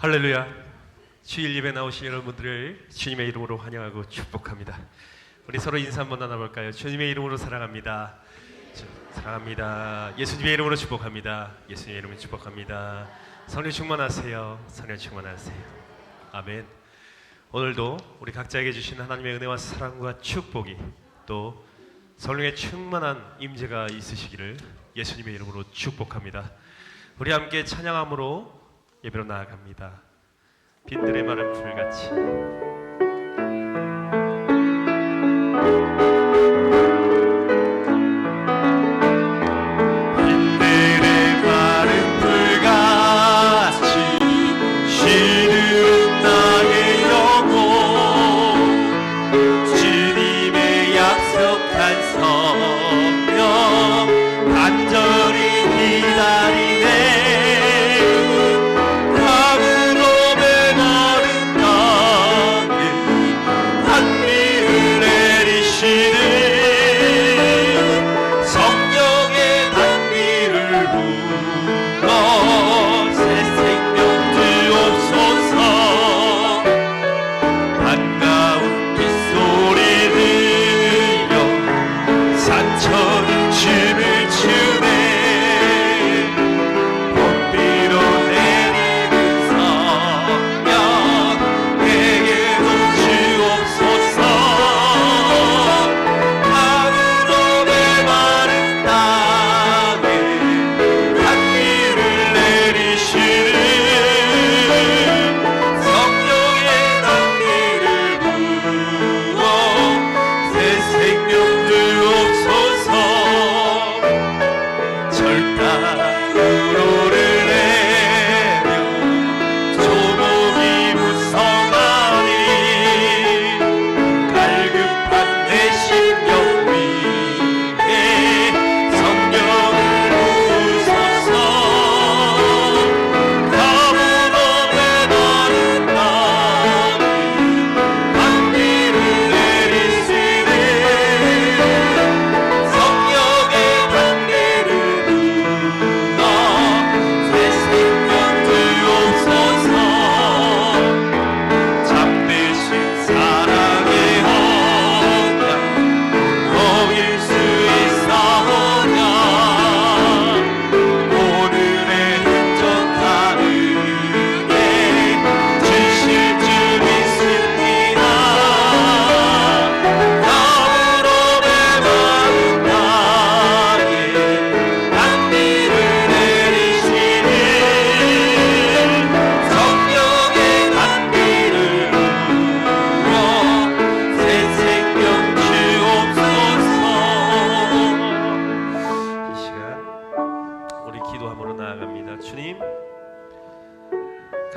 할렐루야. 주일 예배 나오신 여러분들을 주님의 이름으로 환영하고 축복합니다. 우리 서로 인사 한번 나눠볼까요? 주님의 이름으로 사랑합니다. 사랑합니다. 예수님의 이름으로 축복합니다. 예수님의 이름으로 축복합니다. 성령 충만하세요. 성령 충만하세요. 아멘. 오늘도 우리 각자에게 주신 하나님의 은혜와 사랑과 축복이 또 성령의 충만한 임재가 있으시기를 예수님의 이름으로 축복합니다. 우리 함께 찬양함으로 예배로 나아갑니다. 빈들의 마른 풀같이. 간절히 기다리네.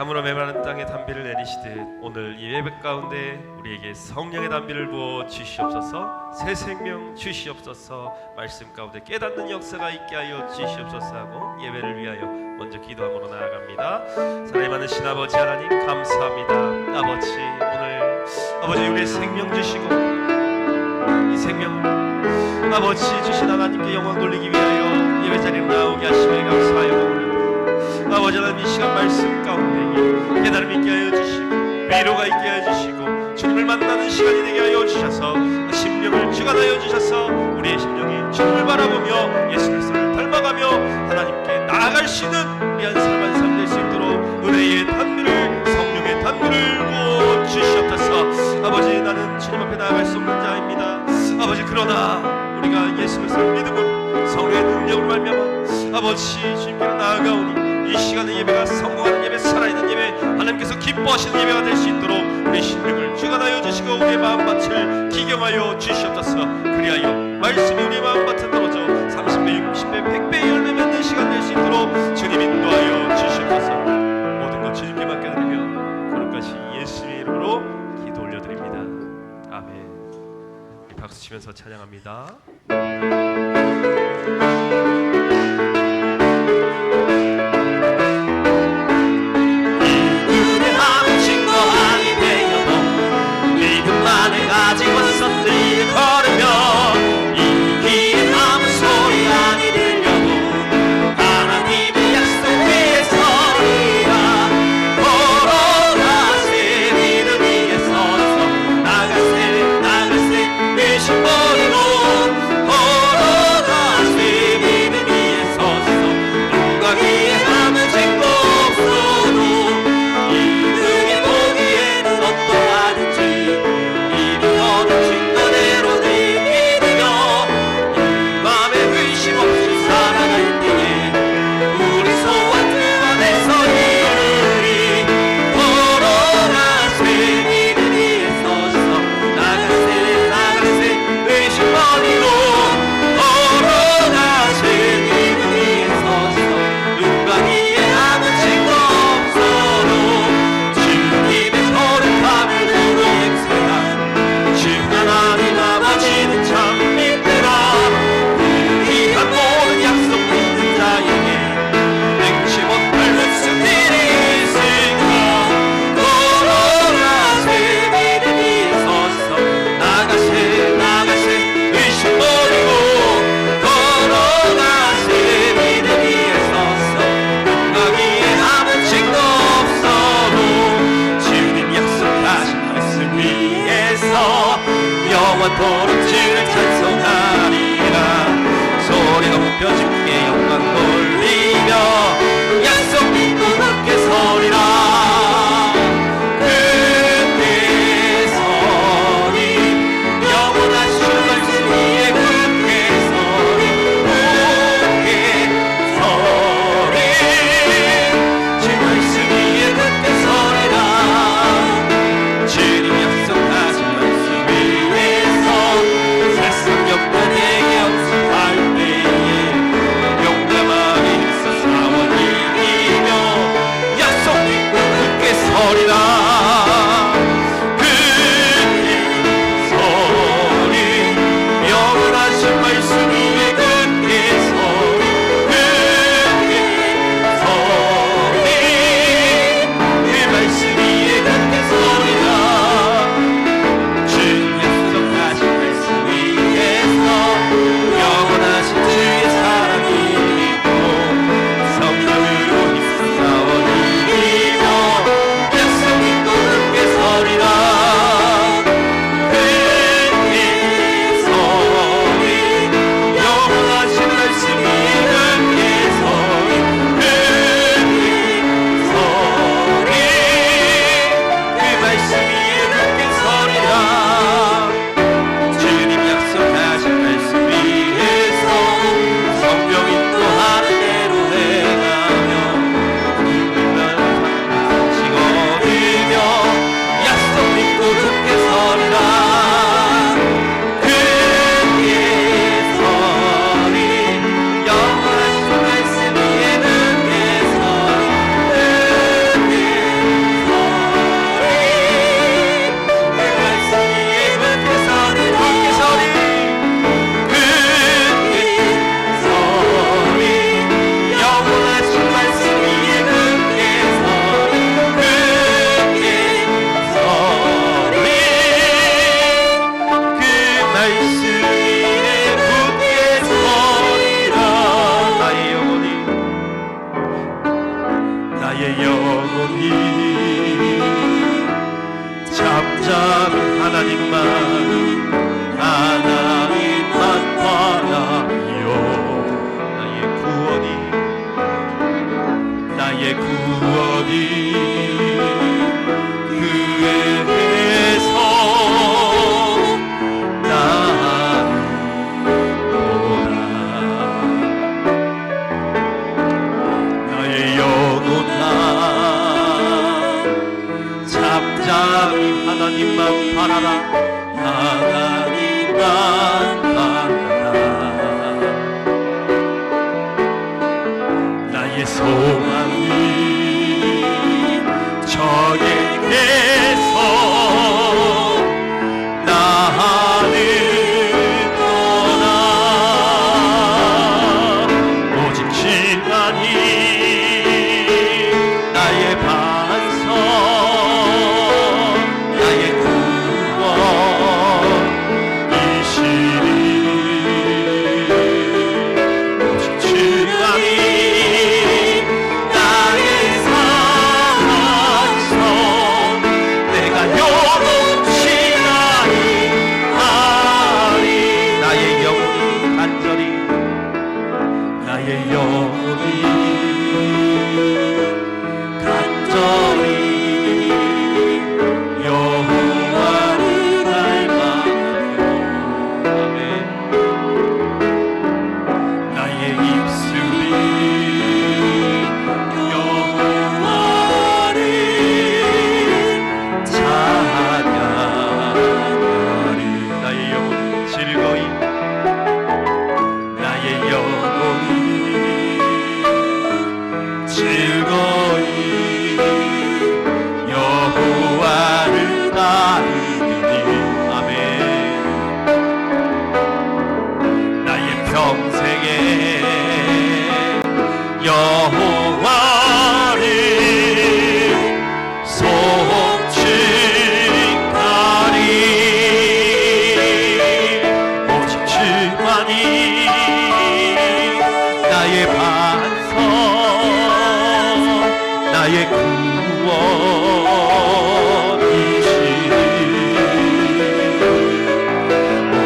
참으로 메마른 땅에 단비를 내리시듯 오늘 이 예배 가운데 우리에게 성령의 단비를 부어 주시옵소서. 새 생명 주시옵소서. 말씀 가운데 깨닫는 역사가 있게 하여 주시옵소서 하고 예배를 위하여 먼저 기도함으로 나아갑니다. 사랑이 많으신 아버지 하나님 감사합니다. 아버지 오늘 아버지 우리의 생명 주시고 이 생명 아버지 주신 하나님께 영광 돌리기 위하여 예배 자리로 나오게 하심에 감사하여 아버지 하나님 이 시간 말씀 가운데 깨달음 있게 하여 주시고 위로가 있게 하여 주시고 주님을 만나는 시간이 되게 하여 주셔서 심령을 주관하여 주셔서 우리의 심령이 주님을 바라보며 예수 그리스도를 닮아가며 하나님께 나아갈 수 있는 우리 한 사람 한 사람 될 수 있도록 은혜의 단비를 성령의 단비를 부어 주시옵소서. 아버지 나는 주님 앞에 나아갈 수 없는 자입니다. 아버지 그러나 우리가 예수 그리스도를 믿음으로 성령의 능력으로 말미암아 아버지 주님께로 나아가오니 이 시간의 예배가 성공하는 예배, 살아있는 예배, 하나님께서 기뻐하시는 예배가 될 수 있도록 우리 심령을 주관하여 주시고 우리의 마음밭을 기경하여 주시옵소서. 그리하여 말씀이 우리의 마음밭에 떨어져 30배, 60배, 100배 열매 맺는 시간 될 수 있도록 주님 인도하여 주시옵소서. 모든 것 주님께 맡겨드리며 거룩하신 예수의 이름으로 기도 올려드립니다. 아멘. 우리 박수 치면서 찬양합니다. 가지고서 늘 걸으며 이 귀에 아무 소리 아니 들려도 하나님의 약속 위에 서리라. 걸어가세 믿음 위에 서서 나가세 나가세 의심 버리고 걸어가세 믿음 위에 서서 누가 위에 아무 증거 없어도 이등에 보기에는 어떠하든지 증거대로 늘 믿으며 이 맘에 의심 없이 살아갈 때에 우리 소원 그 안에서 이루리. 걸어가세 믿음 위에 서서 나가세 나가세 의심 버리고 걸어가세 믿음 위에 서서 누가 위에 아무 증거 없어도 주님의 거룩함을 보러 행세한 하나님 아버지는 참 믿더라. 우리가 모든 약속 믿는 자에게 맹치 못할 무슨 일이 있을까. 걸어가세 믿음 위에 서서 나가세 나가세 의심 버리고 걸어가세 믿음 위에 서서 누가 위에 아무 증거 없어도 주님 약속하신 말씀 위에서 영원토록 주를 찬송하리라. 소리가 높여 주께 영광 돌리며 약속 믿고 굳게 서리라. 굳게 서리 영원하신 말씀 위에 굳게 서리. 굳게 서리 주 말씀 위에 굳게 서리라. 주님 약속하신 말씀 위에서 바라라 하나님만 바라라 나의 소망이 저에게서 나를 떠나 오직 주만이 나의 반석 나의 구원이시니 오직 주만이 나의 산성 내가 영원치 아니하리 나의 영혼이 간절히 나의 영혼이 간절히 여호와를 닮아요 아멘 나의 입술이 여호와를 찬양하리 나의 영혼이 즐거이 나의 영혼이 즐거이 여호와를 따르니 아멘 나의 평생에 여호와를 송축하리 오직 주만이 나의 반석 나의 구원이시니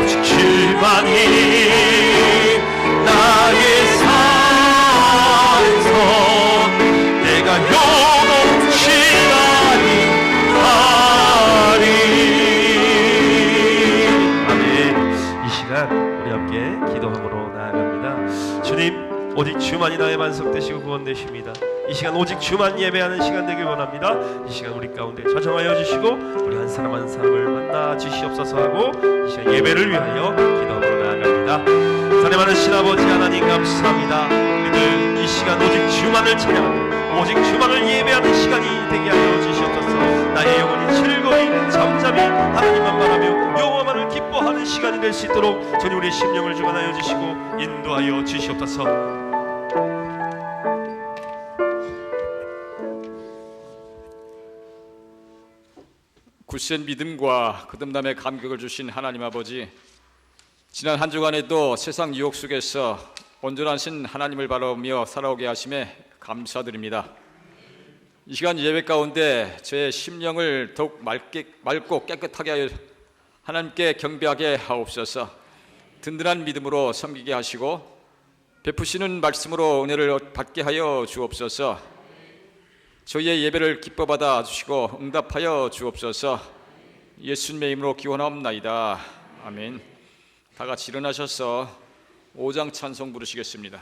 오직 주만이 나의 산성 내가 영원치 아니하리 아멘 이 시간 우리 함께 기도함으로 나아갑니다. 주님, 오직 주만이 나의 반석 되시고 구원 되십니다. 이 시간 오직 주만 예배하는 시간 되길 원합니다. 이 시간 우리 가운데 좌정하여 주시고 우리 한 사람 한 사람을 만나 주시옵소서 하고 이 시간 예배를 위하여 기도함으로 나아갑니다. 산에 많으신 아버지 하나님 감사합니다. 우리들 이 시간 오직 주만을 찬양하고 오직 주만을 예배하는 시간이 되게 하여 주시옵소서. 나의 영혼이 즐거이 잠잠히 하나님만 바라며 여호와만을 기뻐하는 시간이 될 수 있도록 주님 우리의 심령을 주관하여 주시고 인도하여 주시옵소서. 굳센 믿음과 거듭남의 감격을 주신 하나님 아버지, 지난 한 주간에도 세상 유혹 속에서 온전하신 하나님을 바라보며 살아오게 하심에 감사드립니다. 이 시간 예배 가운데 제 심령을 더욱 맑고 깨끗하게 하여 하나님께 경배하게 하옵소서. 든든한 믿음으로 섬기게 하시고 베푸시는 말씀으로 은혜를 받게 하여 주옵소서. 저희의 예배를 기뻐 받아 주시고 응답하여 주옵소서. 예수님의 이름으로 기원하옵나이다. 아멘. 다 같이 일어나셔서 5장 찬송 부르시겠습니다.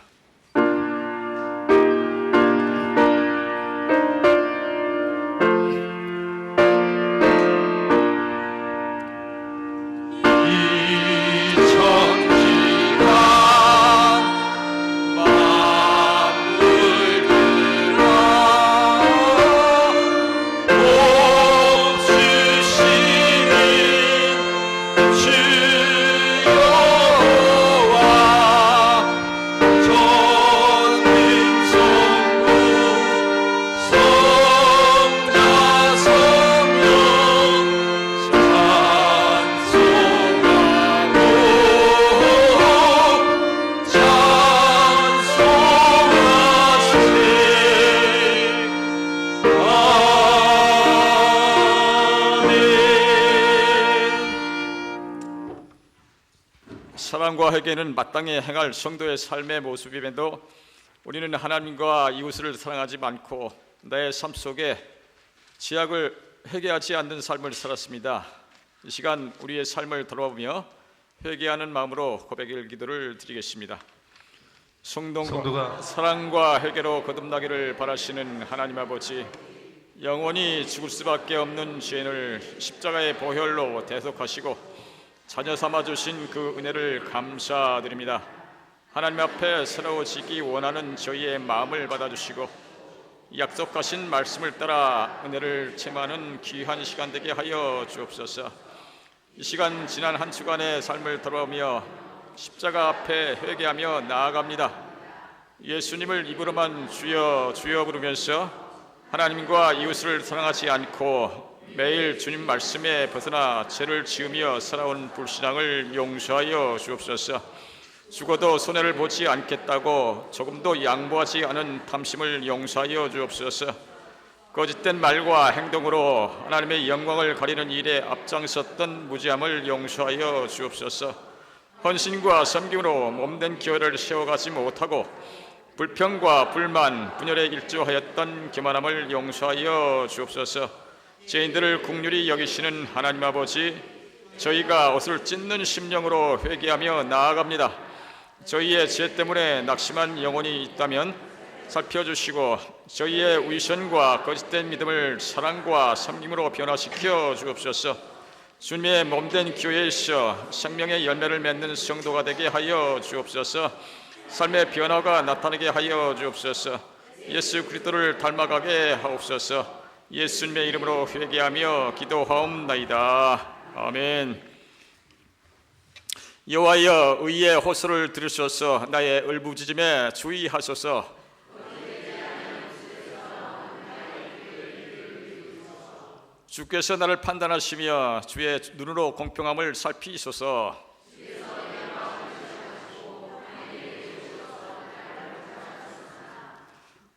사랑과 회개는 마땅히 행할 성도의 삶의 모습임에도 우리는 하나님과 이웃을 사랑하지 않고 내 삶 속에 죄악을 회개하지 않는 삶을 살았습니다. 이 시간 우리의 삶을 돌아보며 회개하는 마음으로 고백의 기도를 드리겠습니다. 성도가 사랑과 회개로 거듭나기를 바라시는 하나님 아버지, 영원히 죽을 수밖에 없는 죄인을 십자가의 보혈로 대속하시고 자녀 삼아 주신 그 은혜를 감사드립니다. 하나님 앞에 새로워지기 원하는 저희의 마음을 받아주시고 약속하신 말씀을 따라 은혜를 체험하는 귀한 시간 되게 하여 주옵소서. 이 시간 지난 한 주간의 삶을 돌아보며 십자가 앞에 회개하며 나아갑니다. 예수님을 입으로만 주여 주여 부르면서 하나님과 이웃을 사랑하지 않고 매일 주님 말씀에 벗어나 죄를 지으며 살아온 불신앙을 용서하여 주옵소서. 죽어도 손해를 보지 않겠다고 조금도 양보하지 않은 탐심을 용서하여 주옵소서. 거짓된 말과 행동으로 하나님의 영광을 가리는 일에 앞장섰던 무지함을 용서하여 주옵소서. 헌신과 섬김으로 몸된 기회를 세워가지 못하고 불평과 불만, 분열에 일조하였던 교만함을 용서하여 주옵소서. 죄인들을 긍휼히 여기시는 하나님 아버지, 저희가 옷을 찢는 심령으로 회개하며 나아갑니다. 저희의 죄 때문에 낙심한 영혼이 있다면 살펴주시고 저희의 위선과 거짓된 믿음을 사랑과 섬김으로 변화시켜 주옵소서. 주님의 몸된 교회에서 생명의 열매를 맺는 성도가 되게 하여 주옵소서. 삶의 변화가 나타나게 하여 주옵소서. 예수 그리스도를 닮아가게 하옵소서. 예수님의 이름으로 회개하며 기도하옵나이다. 아멘. 여호와여, 의의 호소를 들으소서. 나의 울부짖음에 주의하소서. 주께서 나를 판단하시며 주의 눈으로 공평함을 살피소서.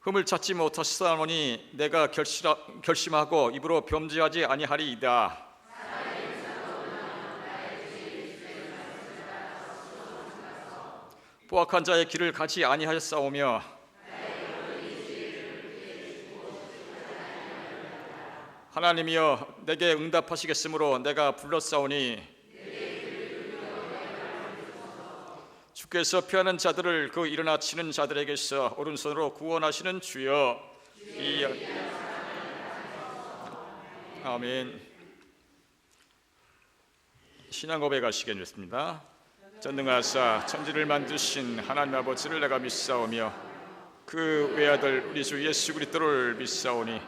흠을 찾지 못하시사오니 내가 결심하고 입으로 범죄하지 아니하리이다. 포악한 자의 길을 가지 아니하였사오며 하나님이여 내게 응답하시겠으므로 내가 불렀사오니 주께서 피하는 자들을 그 일어나 치는 자들에게서 오른손으로 구원하시는 주여. 아멘. 신앙 고백하시게 됐습니다. 전능하사 천지를 만드신 하나님 아버지를 내가 믿사오며 그 외아들 우리 주 예수 그리스도를 믿사오니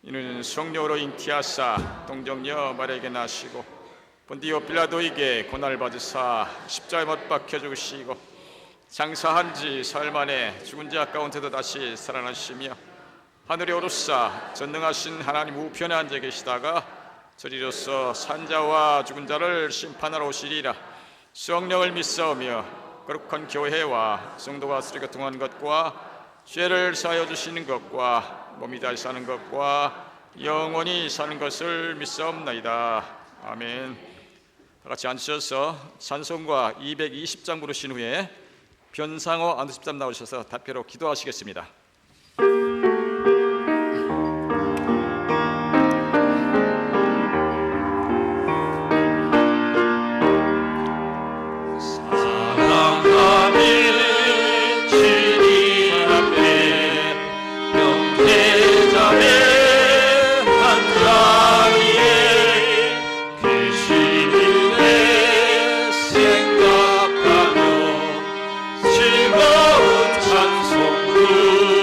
이는 성령으로 잉태하사 동정녀 마리아에게 나시고 본디오 빌라도에게 고난을 받으사 십자가에 못 박혀 죽으시고 장사한 지 사흘 만에 죽은 자 가운데도 다시 살아나시며 하늘에 오르사 전능하신 하나님 우편에 앉아 계시다가 저리로서 산자와 죽은 자를 심판하러 오시리라. 성령을 믿사오며 거룩한 교회와 성도가 서로 교통한 것과 죄를 사하여 주시는 것과 몸이 다시 사는 것과 영원히 사는 것을 믿사옵나이다. 아멘. 다 같이 앉으셔서 찬송가 220장 부르신 후에 변상호 안수집사님 나오셔서 답회로 기도하시겠습니다. 생각하며 즐거운 찬송을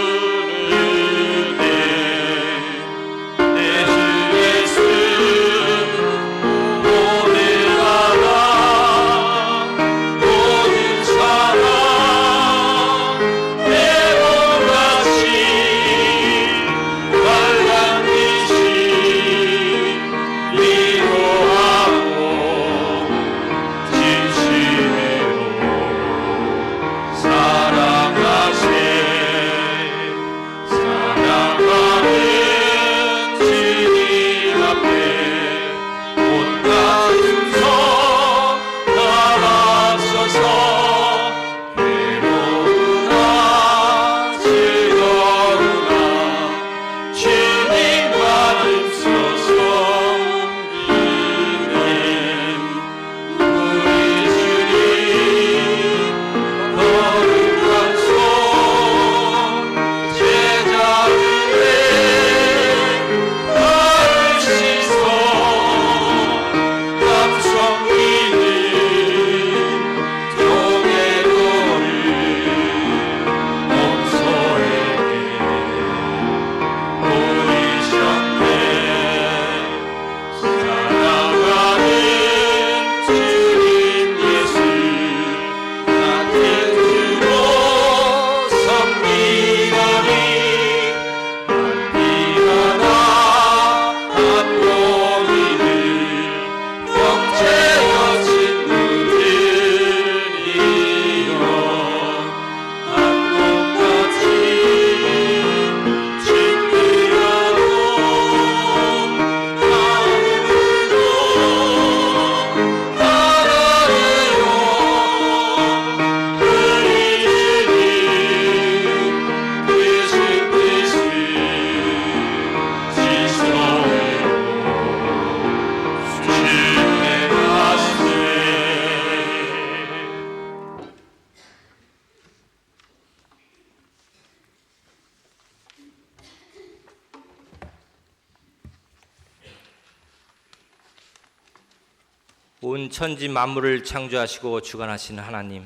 온 천지 만물을 창조하시고 주관하시는 하나님,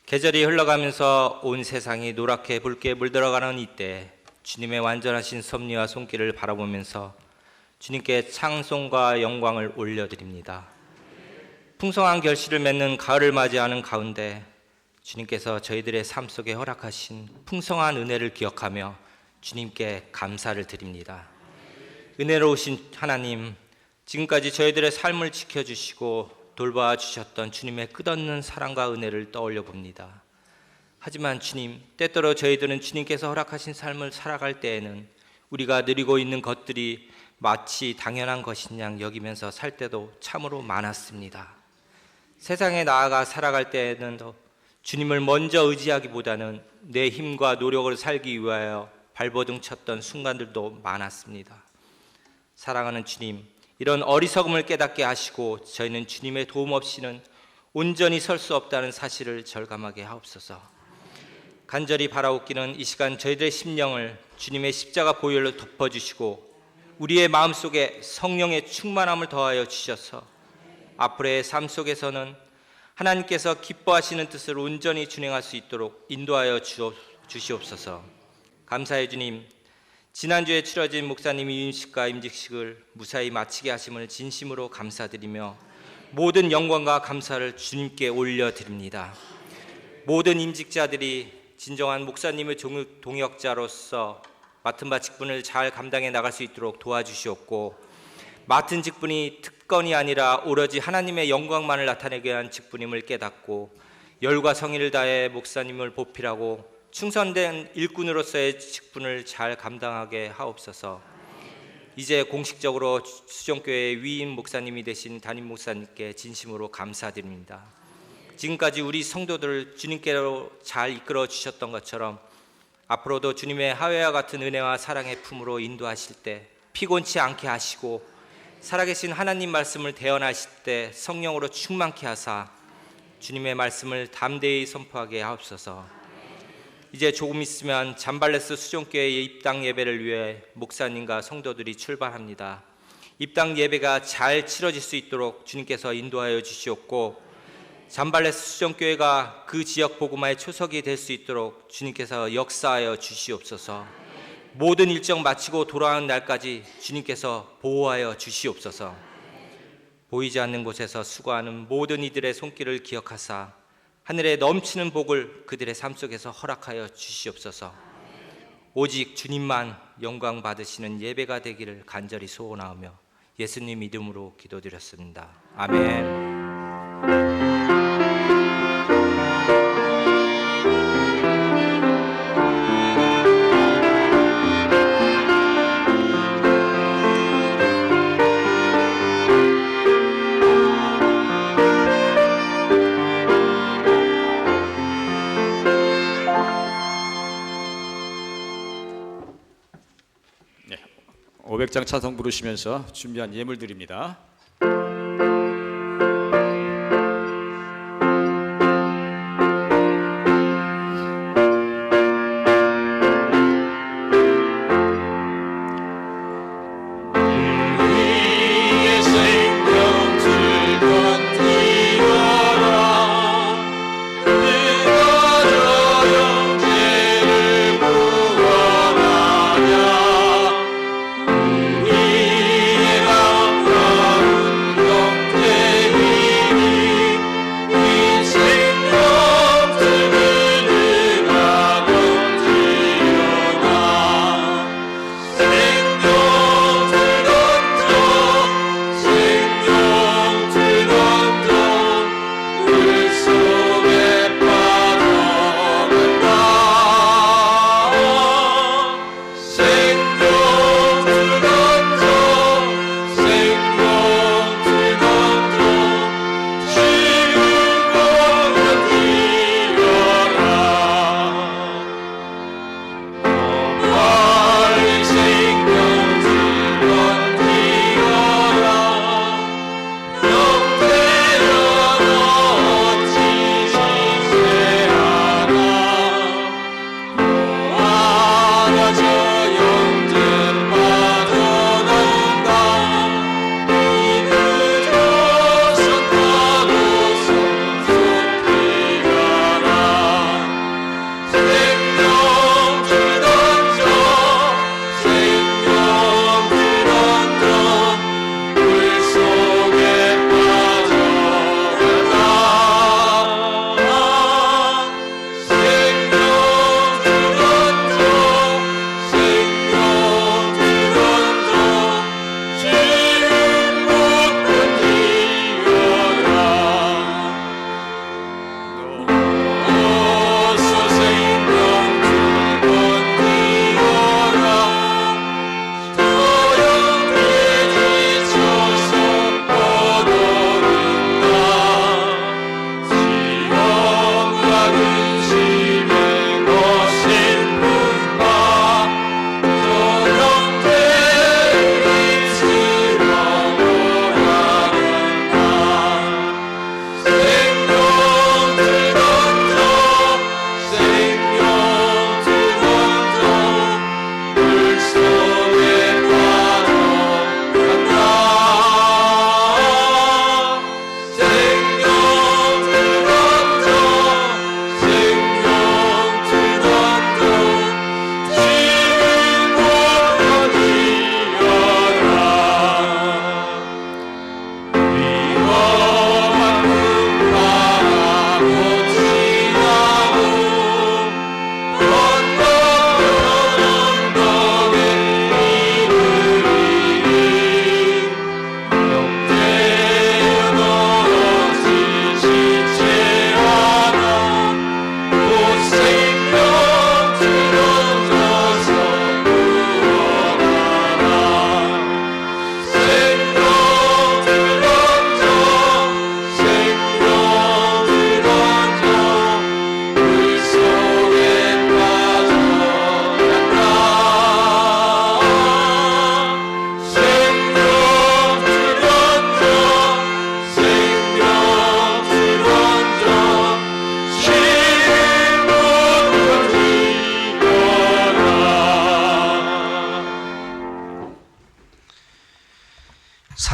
계절이 흘러가면서 온 세상이 노랗게 붉게 물들어가는 이때 주님의 완전하신 섭리와 손길을 바라보면서 주님께 찬송과 영광을 올려드립니다. 풍성한 결실을 맺는 가을을 맞이하는 가운데 주님께서 저희들의 삶 속에 허락하신 풍성한 은혜를 기억하며 주님께 감사를 드립니다. 은혜로우신 하나님, 지금까지 저희들의 삶을 지켜주시고 돌봐 주셨던 주님의 끝없는 사랑과 은혜를 떠올려 봅니다. 하지만 주님, 때때로 저희들은 주님께서 허락하신 삶을 살아갈 때에는 우리가 누리고 있는 것들이 마치 당연한 것인 양 여기면서 살 때도 참으로 많았습니다. 세상에 나아가 살아갈 때에는 주님을 먼저 의지하기보다는 내 힘과 노력을 살기 위하여 발버둥 쳤던 순간들도 많았습니다. 사랑하는 주님, 이런 어리석음을 깨닫게 하시고 저희는 주님의 도움 없이는 온전히 설 수 없다는 사실을 절감하게 하옵소서. 간절히 바라옵기는 이 시간 저희들의 심령을 주님의 십자가 보혈로 덮어주시고 우리의 마음속에 성령의 충만함을 더하여 주셔서 앞으로의 삶 속에서는 하나님께서 기뻐하시는 뜻을 온전히 준행할 수 있도록 인도하여 주시옵소서. 감사해 주님, 지난주에 치러진 목사님의 유임식과 임직식을 무사히 마치게 하심을 진심으로 감사드리며 모든 영광과 감사를 주님께 올려드립니다. 모든 임직자들이 진정한 목사님의 동역자로서 맡은 바 직분을 잘 감당해 나갈 수 있도록 도와주시옵고, 맡은 직분이 특권이 아니라 오로지 하나님의 영광만을 나타내게 한 직분임을 깨닫고 열과 성의를 다해 목사님을 보필하고 충성된 일꾼으로서의 직분을 잘 감당하게 하옵소서. 이제 공식적으로 수정교회의 위임 목사님이 되신 담임 목사님께 진심으로 감사드립니다. 지금까지 우리 성도들을 주님께로 잘 이끌어 주셨던 것처럼 앞으로도 주님의 하회와 같은 은혜와 사랑의 품으로 인도하실 때 피곤치 않게 하시고 살아계신 하나님 말씀을 대언하실 때 성령으로 충만케 하사 주님의 말씀을 담대히 선포하게 하옵소서. 이제 조금 있으면 잠발레스 수종교회의 입당 예배를 위해 목사님과 성도들이 출발합니다. 입당 예배가 잘 치러질 수 있도록 주님께서 인도하여 주시옵고, 잠발레스 수종교회가 그 지역 복음화의 초석이 될 수 있도록 주님께서 역사하여 주시옵소서. 모든 일정 마치고 돌아오는 날까지 주님께서 보호하여 주시옵소서. 보이지 않는 곳에서 수고하는 모든 이들의 손길을 기억하사 하늘에 넘치는 복을 그들의 삶 속에서 허락하여 주시옵소서. 오직 주님만 영광 받으시는 예배가 되기를 간절히 소원하며 예수님 이름으로 기도드렸습니다. 아멘. 네, 500장 찬송 부르시면서 준비한 예물 드립니다. 우리의 감사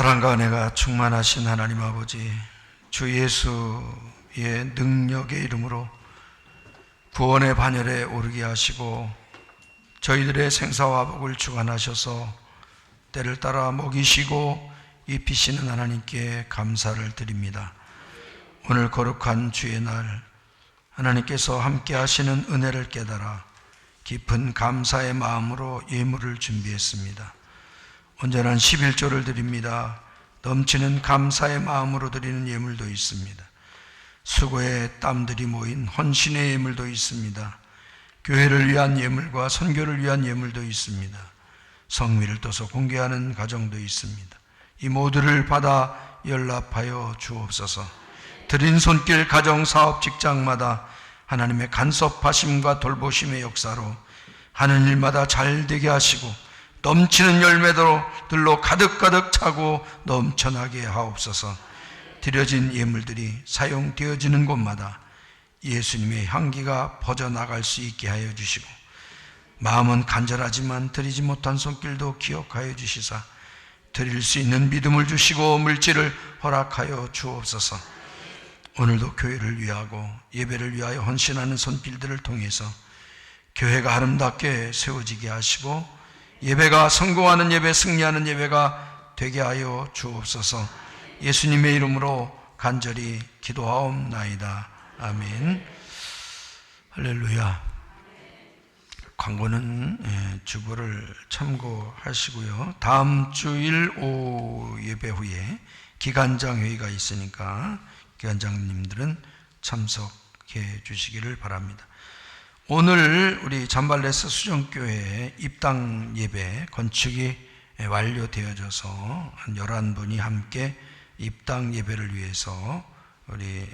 사랑과 은혜가 충만하신 하나님 아버지, 주 예수의 능력의 이름으로 구원의 반열에 오르게 하시고 저희들의 생사와 복을 주관하셔서 때를 따라 먹이시고 입히시는 하나님께 감사를 드립니다. 오늘 거룩한 주의 날 하나님께서 함께 하시는 은혜를 깨달아 깊은 감사의 마음으로 예물을 준비했습니다. 온전한 11조를 드립니다. 넘치는 감사의 마음으로 드리는 예물도 있습니다. 수고의 땀들이 모인 헌신의 예물도 있습니다. 교회를 위한 예물과 선교를 위한 예물도 있습니다. 성미를 떠서 공개하는 가정도 있습니다. 이 모두를 받아 연락하여 주옵소서. 드린 손길 가정, 사업, 직장마다 하나님의 간섭하심과 돌보심의 역사로 하는 일마다 잘 되게 하시고 넘치는 열매들로 가득가득 차고 넘쳐나게 하옵소서. 드려진 예물들이 사용되어지는 곳마다 예수님의 향기가 퍼져나갈 수 있게 하여 주시고 마음은 간절하지만 드리지 못한 손길도 기억하여 주시사 드릴 수 있는 믿음을 주시고 물질을 허락하여 주옵소서. 오늘도 교회를 위하고 예배를 위하여 헌신하는 손길들을 통해서 교회가 아름답게 세워지게 하시고 예배가 성공하는 예배, 승리하는 예배가 되게 하여 주옵소서. 예수님의 이름으로 간절히 기도하옵나이다. 아멘. 할렐루야. 광고는 주보를 참고하시고요. 다음 주일 오후 예배 후에 기관장 회의가 있으니까 기관장님들은 참석해 주시기를 바랍니다. 오늘 우리 잠발레스 수정교회 입당 예배 건축이 완료되어져서 한 11분이 함께 입당 예배를 위해서 우리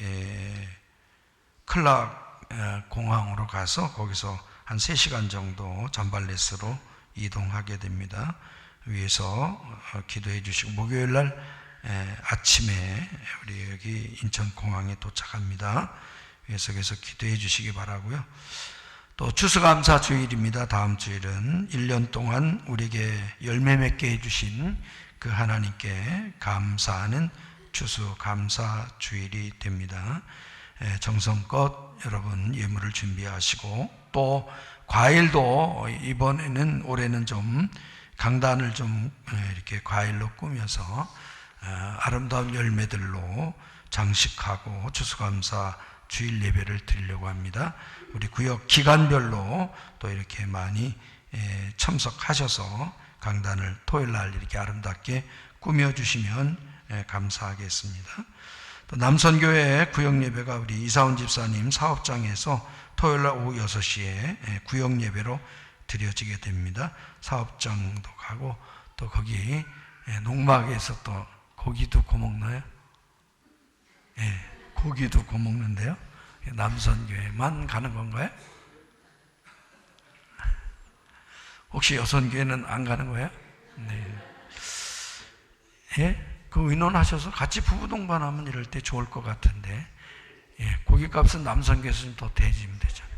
클락 공항으로 가서 거기서 한 3시간 정도 잠발레스로 이동하게 됩니다. 위에서 기도해 주시고 목요일 날 아침에 우리 여기 인천공항에 도착합니다. 위에서 계속 기도해 주시기 바라고요. 또 추수감사 주일입니다. 다음 주일은 1년 동안 우리에게 열매 맺게 해주신 그 하나님께 감사하는 추수감사 주일이 됩니다. 정성껏 여러분 예물을 준비하시고 또 과일도 이번에는 올해는 좀 강단을 좀 이렇게 과일로 꾸며서 아름다운 열매들로 장식하고 추수감사 주일 예배를 드리려고 합니다. 우리 구역 기간별로 또 이렇게 많이 참석하셔서 강단을 토요일 날 이렇게 아름답게 꾸며주시면 감사하겠습니다. 또 남선교회 구역 예배가 우리 이사훈 집사님 사업장에서 토요일 날 오후 6시에 구역 예배로 드려지게 됩니다. 사업장도 가고 또 거기 농막에서 또 고기도 구워먹나요? 고기도 구워먹는데요. 남선교회만 가는 건가요? 혹시 여선교회는 안 가는 거예요? 네. 그 의논하셔서 같이 부부 동반하면 이럴 때 좋을 것 같은데, 고깃값은 남선교회에서 좀 더 대주면 되잖아요.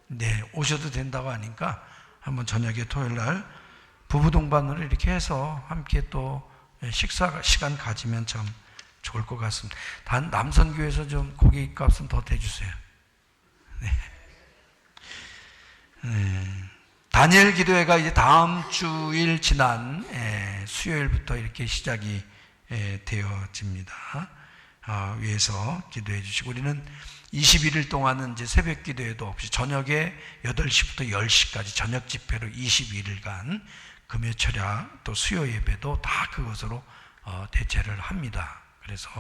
네, 오셔도 된다고 하니까 한번 저녁에 토요일 날 부부 동반으로 이렇게 해서 함께 또 식사 시간 가지면 참 좋을 것 같습니다. 단 남선교회에서 좀 고깃값은 더 대주세요. 네. 다니엘 기도회가 이제 다음 주일 지난 수요일부터 이렇게 시작이 되어집니다. 위에서 기도해 주시고 우리는 21일 동안은 이제 새벽 기도회도 없이 저녁에 8시부터 10시까지 저녁 집회로 21일간 금요 철야 또 수요 예배도 다 그것으로 대체를 합니다. 그래서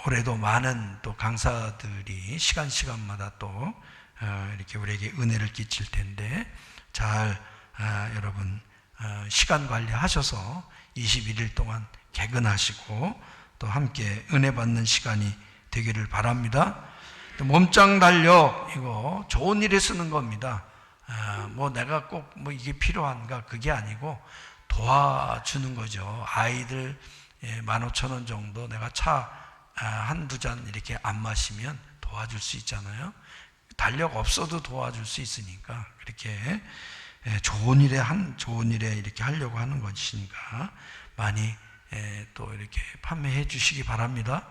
올해도 많은 또 강사들이 시간마다 또 이렇게 우리에게 은혜를 끼칠 텐데 잘 여러분 시간 관리하셔서 21일 동안 개근하시고 또 함께 은혜 받는 시간이 되기를 바랍니다. 몸짱 달력 이거 좋은 일에 쓰는 겁니다. 뭐 내가 꼭 뭐 이게 필요한가 그게 아니고 도와주는 거죠. 아이들 15,000원 정도 내가 차 한두 잔 이렇게 안 마시면 도와줄 수 있잖아요. 달력 없어도 도와줄 수 있으니까 그렇게 좋은 일에 이렇게 하려고 하는 것이니까 많이 또 이렇게 판매해 주시기 바랍니다.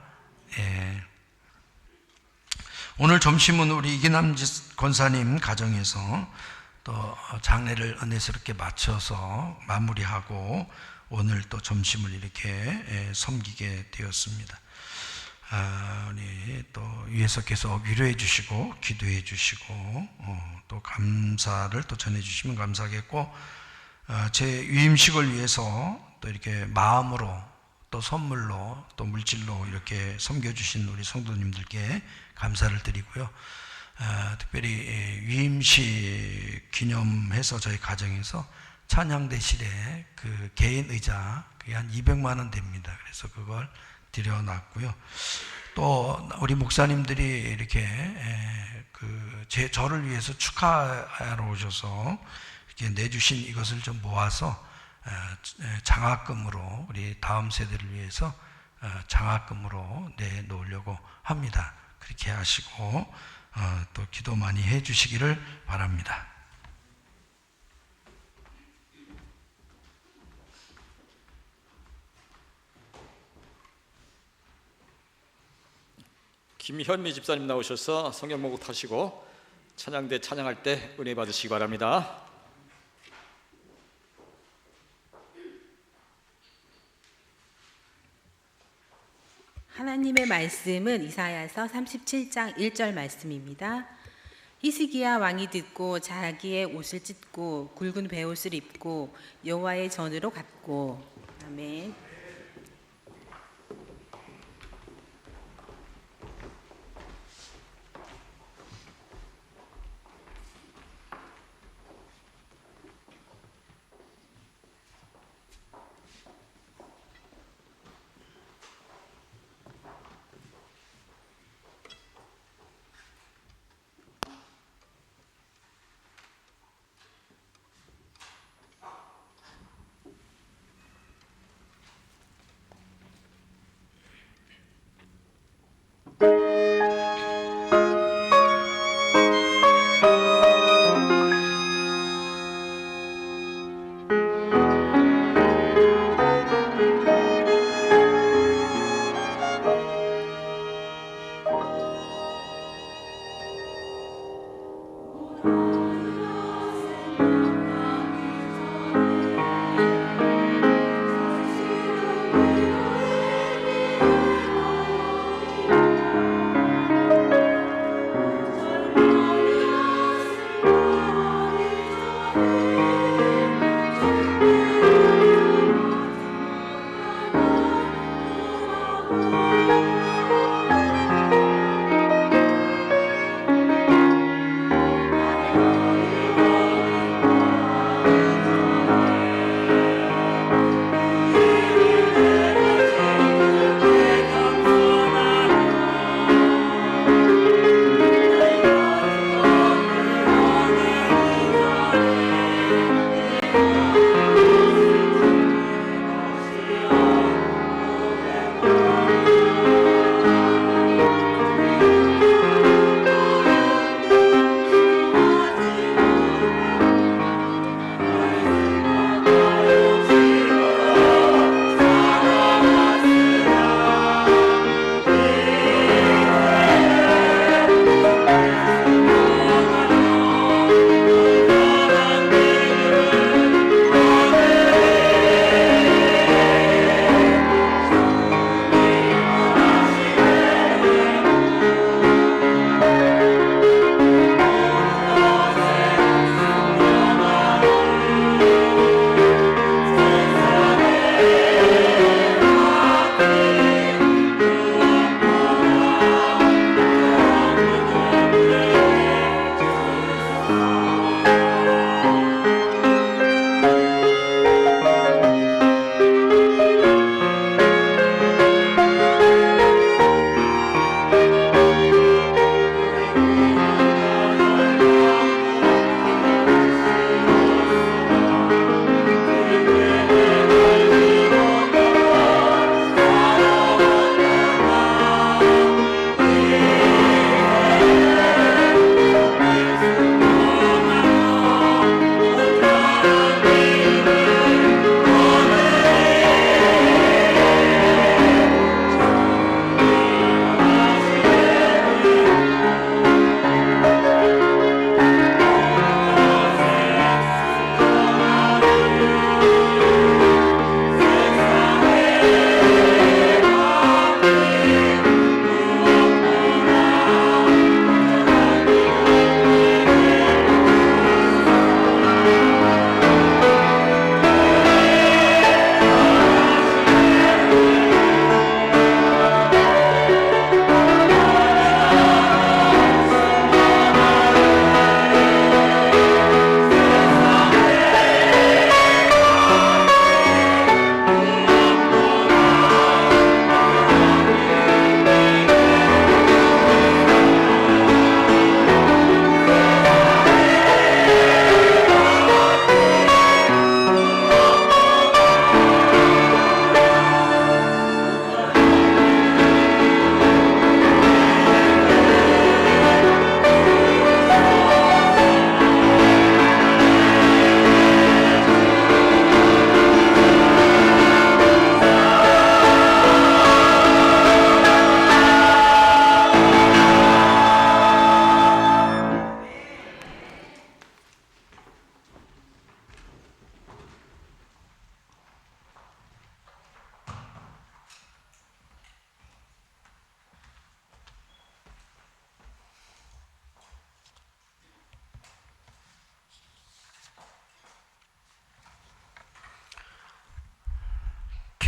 오늘 점심은 우리 이기남 권사님 가정에서 또 장례를 은혜스럽게 마쳐서 마무리하고 오늘 또 점심을 이렇게 섬기게 되었습니다. 우리 또 위에서 계속 위로해 주시고 기도해 주시고 또 감사를 또 전해 주시면 감사하겠고, 제 위임식을 위해서 또 이렇게 마음으로 또 선물로 또 물질로 이렇게 섬겨주신 우리 성도님들께 감사를 드리고요. 특별히 위임식 기념해서 저희 가정에서 찬양대실에 그 개인 의자 그게 한 200만 원 됩니다. 그래서 그걸 드려놨고요. 또 우리 목사님들이 이렇게 저를 위해서 축하하러 오셔서 이렇게 내주신 이것을 좀 모아서 장학금으로 우리 다음 세대를 위해서 장학금으로 내놓으려고 합니다. 그렇게 하시고 또 기도 많이 해주시기를 바랍니다. 김현미 집사님 나오셔서 성경 목록 하시고 찬양대 찬양할 때 은혜 받으시기 바랍니다. 하나님의 말씀은 이사야서 37장 1절 말씀입니다. 히스기야 왕이 듣고 자기의 옷을 찢고 굵은 베옷을 입고 여호와의 전으로 갔고. 아멘.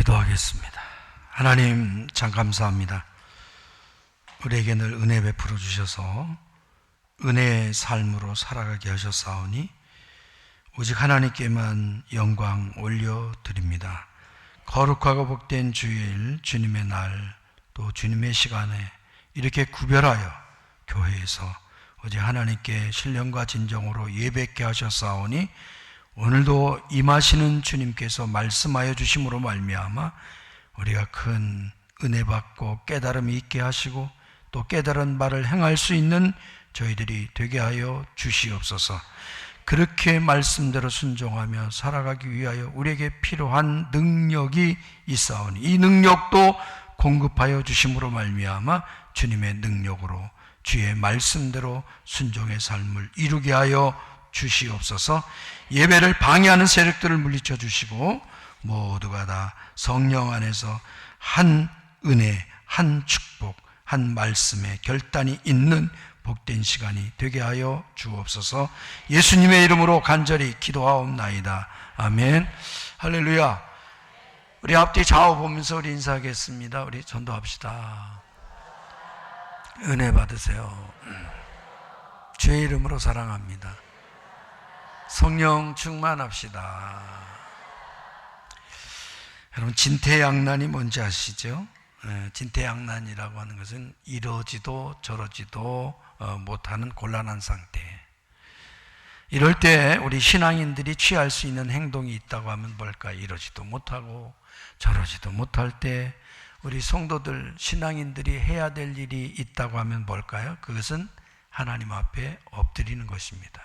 기도하겠습니다. 하나님 참 감사합니다. 우리에게 늘 은혜 베풀어 주셔서 은혜의 삶으로 살아가게 하셨사오니 오직 하나님께만 영광 올려드립니다. 거룩하고 복된 주일, 주님의 날, 또 주님의 시간에 이렇게 구별하여 교회에서 오직 하나님께 신령과 진정으로 예배케 하셨사오니 오늘도 임하시는 주님께서 말씀하여 주심으로 말미암아 우리가 큰 은혜 받고 깨달음이 있게 하시고 또 깨달은 바를 행할 수 있는 저희들이 되게 하여 주시옵소서. 그렇게 말씀대로 순종하며 살아가기 위하여 우리에게 필요한 능력이 있사오니 이 능력도 공급하여 주심으로 말미암아 주님의 능력으로 주의 말씀대로 순종의 삶을 이루게 하여 주시옵소서. 예배를 방해하는 세력들을 물리쳐 주시고 모두가 다 성령 안에서 한 은혜, 한 축복, 한 말씀의 결단이 있는 복된 시간이 되게 하여 주옵소서. 예수님의 이름으로 간절히 기도하옵나이다. 아멘. 할렐루야. 우리 앞뒤 좌우 보면서 우리 인사하겠습니다. 우리 전도합시다. 은혜 받으세요. 주의 이름으로 사랑합니다. 성령 충만합시다. 여러분 진퇴양난이 뭔지 아시죠? 진퇴양난이라고 하는 것은 이러지도 저러지도 못하는 곤란한 상태. 이럴 때 우리 신앙인들이 취할 수 있는 행동이 있다고 하면 뭘까? 이러지도 못하고 저러지도 못할 때 우리 성도들, 신앙인들이 해야 될 일이 있다고 하면 뭘까요? 그것은 하나님 앞에 엎드리는 것입니다.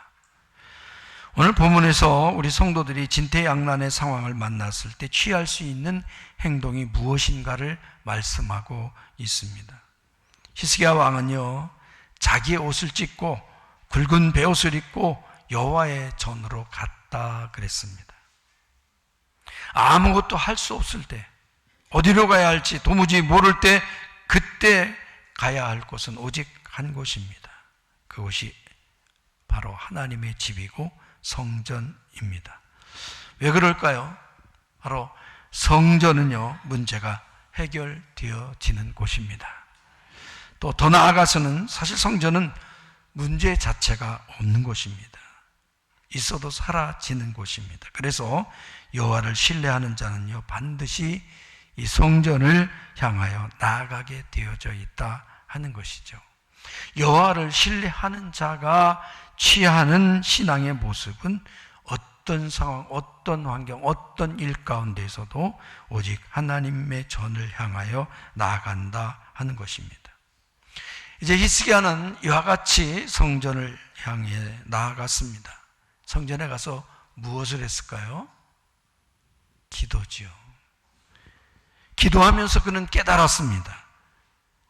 오늘 본문에서 우리 성도들이 진퇴양난의 상황을 만났을 때 취할 수 있는 행동이 무엇인가를 말씀하고 있습니다. 히스기야 왕은요, 자기의 옷을 찢고 굵은 베옷을 입고 여호와의 전으로 갔다 그랬습니다. 아무것도 할 수 없을 때, 어디로 가야 할지 도무지 모를 때 그때 가야 할 곳은 오직 한 곳입니다. 그곳이 바로 하나님의 집이고 성전입니다. 왜 그럴까요? 바로 성전은요, 문제가 해결되어지는 곳입니다. 또 더 나아가서는 사실 성전은 문제 자체가 없는 곳입니다. 있어도 사라지는 곳입니다. 그래서 여호와를 신뢰하는 자는요, 반드시 이 성전을 향하여 나아가게 되어져 있다 하는 것이죠. 여호와를 신뢰하는 자가 취하는 신앙의 모습은 어떤 상황, 어떤 환경, 어떤 일 가운데서도 오직 하나님의 전을 향하여 나아간다 하는 것입니다. 이제 히스기야는 이와 같이 성전을 향해 나아갔습니다. 성전에 가서 무엇을 했을까요? 기도지요. 기도하면서 그는 깨달았습니다.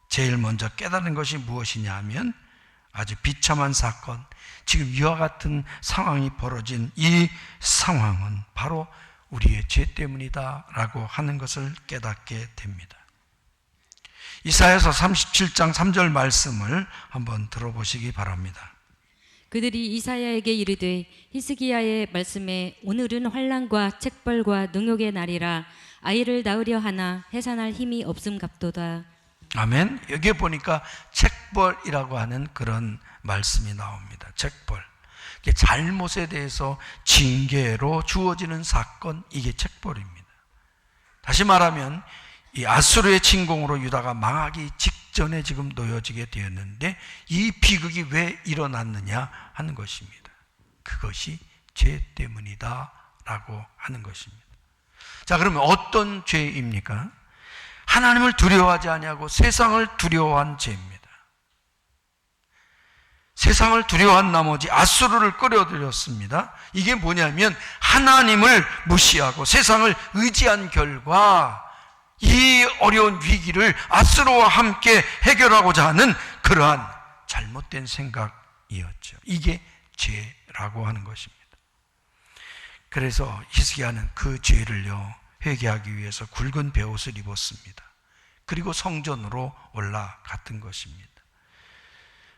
제일 먼저 깨달은 것이 무엇이냐 하면 아주 비참한 사건, 지금 이와 같은 상황이 벌어진 이 상황은 바로 우리의 죄 때문이다 라고 하는 것을 깨닫게 됩니다. 이사야서 37장 3절 말씀을 한번 들어보시기 바랍니다. 그들이 이사야에게 이르되 히스기야의 말씀에 오늘은 환난과 책벌과 능욕의 날이라 아이를 낳으려 하나 해산할 힘이 없음갑도다. 아멘. 여기에 보니까 책벌이라고 하는 그런 말씀이 나옵니다. 책벌. 이게 잘못에 대해서 징계로 주어지는 사건, 이게 책벌입니다. 다시 말하면 이 아수르의 침공으로 유다가 망하기 직전에 지금 놓여지게 되었는데 이 비극이 왜 일어났느냐 하는 것입니다. 그것이 죄 때문이다 라고 하는 것입니다. 자, 그러면 어떤 죄입니까? 하나님을 두려워하지 아니하고 세상을 두려워한 죄입니다. 세상을 두려워한 나머지 아수르를 끌어들였습니다. 이게 뭐냐면 하나님을 무시하고 세상을 의지한 결과 이 어려운 위기를 아수르와 함께 해결하고자 하는 그러한 잘못된 생각이었죠. 이게 죄라고 하는 것입니다. 그래서 히스기야는 그 죄를요, 회개하기 위해서 굵은 베옷을 입었습니다. 그리고 성전으로 올라갔던 것입니다.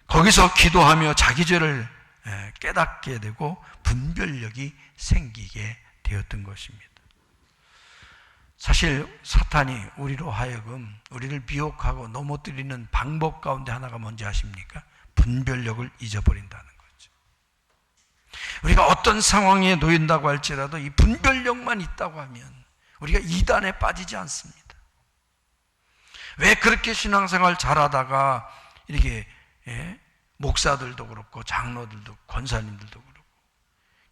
거기서 기도하며 자기 죄를 깨닫게 되고 분별력이 생기게 되었던 것입니다. 사실 사탄이 우리로 하여금 우리를 미혹하고 넘어뜨리는 방법 가운데 하나가 뭔지 아십니까? 분별력을 잊어버린다는 거죠. 우리가 어떤 상황에 놓인다고 할지라도 이 분별력만 있다고 하면 우리가 이단에 빠지지 않습니다. 왜 그렇게 신앙생활 잘하다가 이렇게 목사들도 그렇고 장로들도 권사님들도 그렇고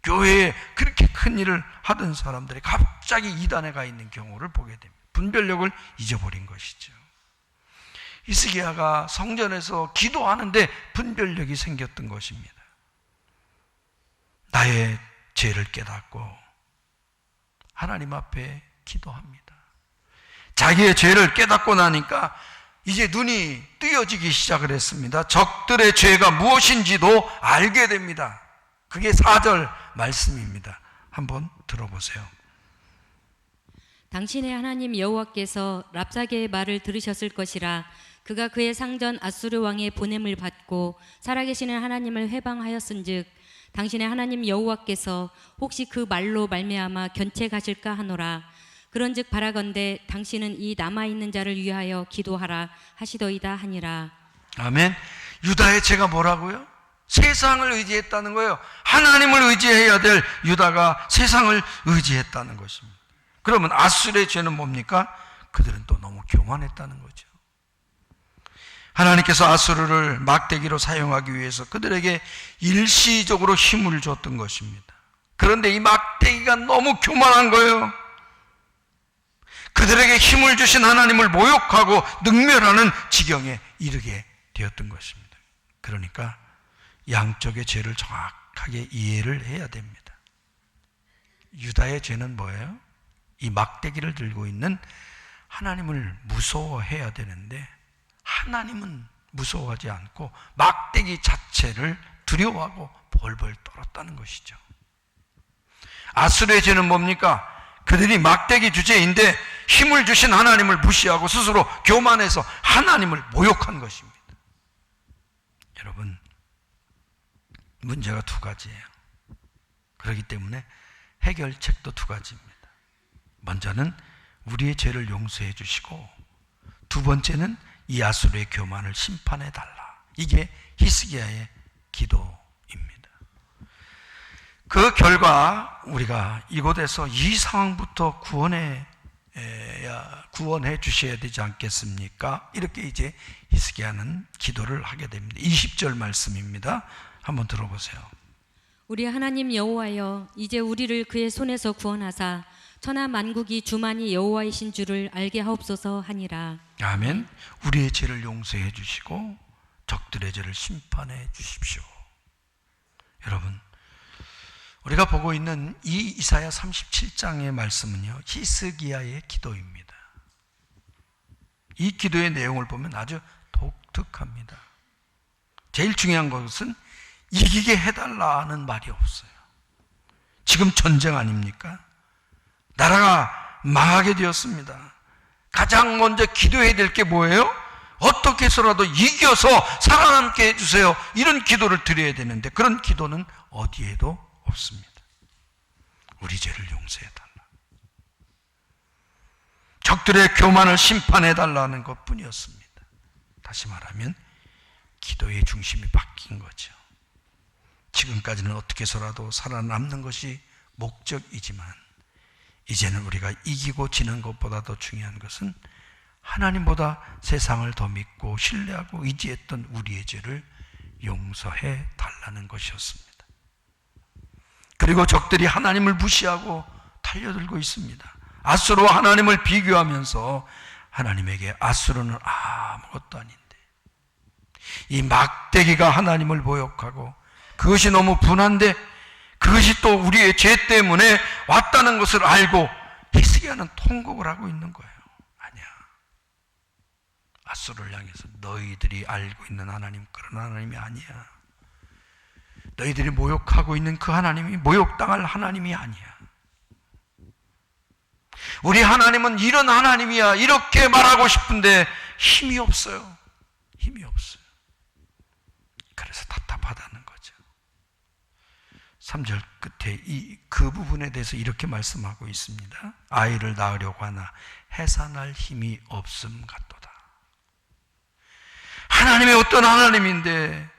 교회에 그렇게 큰 일을 하던 사람들이 갑자기 이단에 가 있는 경우를 보게 됩니다. 분별력을 잊어버린 것이죠. 히스기야가 성전에서 기도하는데 분별력이 생겼던 것입니다. 나의 죄를 깨닫고 하나님 앞에 기도합니다. 자기의 죄를 깨닫고 나니까 이제 눈이 뜨여지기 시작을 했습니다. 적들의 죄가 무엇인지도 알게 됩니다. 그게 4절 말씀입니다. 한번 들어보세요. 당신의 하나님 여호와께서 랍사게의 말을 들으셨을 것이라. 그가 그의 상전 아수르 왕의 보냄을 받고 살아계시는 하나님을 회방하였은즉 당신의 하나님 여호와께서 혹시 그 말로 말미암아 견책하실까 하노라. 그런즉 바라건대 당신은 이 남아있는 자를 위하여 기도하라 하시더이다 하니라. 아멘. 유다의 죄가 뭐라고요? 세상을 의지했다는 거예요. 하나님을 의지해야 될 유다가 세상을 의지했다는 것입니다. 그러면 아수르의 죄는 뭡니까? 그들은 또 너무 교만했다는 거죠. 하나님께서 아수르를 막대기로 사용하기 위해서 그들에게 일시적으로 힘을 줬던 것입니다. 그런데 이 막대기가 너무 교만한 거예요. 그들에게 힘을 주신 하나님을 모욕하고 능멸하는 지경에 이르게 되었던 것입니다. 그러니까 양쪽의 죄를 정확하게 이해를 해야 됩니다. 유다의 죄는 뭐예요? 이 막대기를 들고 있는 하나님을 무서워해야 되는데 하나님은 무서워하지 않고 막대기 자체를 두려워하고 벌벌 떨었다는 것이죠. 아수르의 죄는 뭡니까? 그들이 막대기 주제인데 힘을 주신 하나님을 무시하고 스스로 교만해서 하나님을 모욕한 것입니다. 여러분, 문제가 두 가지예요. 그렇기 때문에 해결책도 두 가지입니다. 먼저는 우리의 죄를 용서해 주시고 두 번째는 이 아수르의 교만을 심판해 달라. 이게 히스기야의 기도입니다. 그 결과 우리가 이곳에서 이 상황부터 구원해 주셔야 되지 않겠습니까? 이렇게 이제 히스기야는 기도를 하게 됩니다. 20절 말씀입니다. 한번 들어보세요. 우리 하나님 여호와여, 이제 우리를 그의 손에서 구원하사 천하 만국이 주만이 여호와이신 줄을 알게 하옵소서 하니라. 아멘. 우리의 죄를 용서해 주시고 적들의 죄를 심판해 주십시오. 여러분, 우리가 보고 있는 이 이사야 37장의 말씀은요, 히스기야의 기도입니다. 이 기도의 내용을 보면 아주 독특합니다. 제일 중요한 것은 이기게 해달라는 말이 없어요. 지금 전쟁 아닙니까? 나라가 망하게 되었습니다. 가장 먼저 기도해야 될 게 뭐예요? 어떻게 해서라도 이겨서 살아남게 해주세요. 이런 기도를 드려야 되는데 그런 기도는 어디에도 없습니다. 우리 죄를 용서해달라. 적들의 교만을 심판해달라는 것뿐이었습니다. 다시 말하면 기도의 중심이 바뀐 거죠. 지금까지는 어떻게 해서라도 살아남는 것이 목적이지만 이제는 우리가 이기고 지는 것보다 더 중요한 것은 하나님보다 세상을 더 믿고 신뢰하고 의지했던 우리의 죄를 용서해 달라는 것이었습니다. 그리고 적들이 하나님을 무시하고 달려들고 있습니다. 아수르와 하나님을 비교하면서 하나님에게 아수르는 아무것도 아닌데 이 막대기가 하나님을 모욕하고 그것이 너무 분한데 그것이 또 우리의 죄 때문에 왔다는 것을 알고 히스기야는 통곡을 하고 있는 거예요. 아니야. 아수르를 향해서 너희들이 알고 있는 하나님 그런 하나님이 아니야. 너희들이 모욕하고 있는 그 하나님이 모욕당할 하나님이 아니야. 우리 하나님은 이런 하나님이야. 이렇게 말하고 싶은데 힘이 없어요. 힘이 없어요. 그래서 답답하다는 거죠. 3절 끝에 그 부분에 대해서 이렇게 말씀하고 있습니다. 아이를 낳으려고 하나 해산할 힘이 없음 같도다. 하나님의 어떤 하나님인데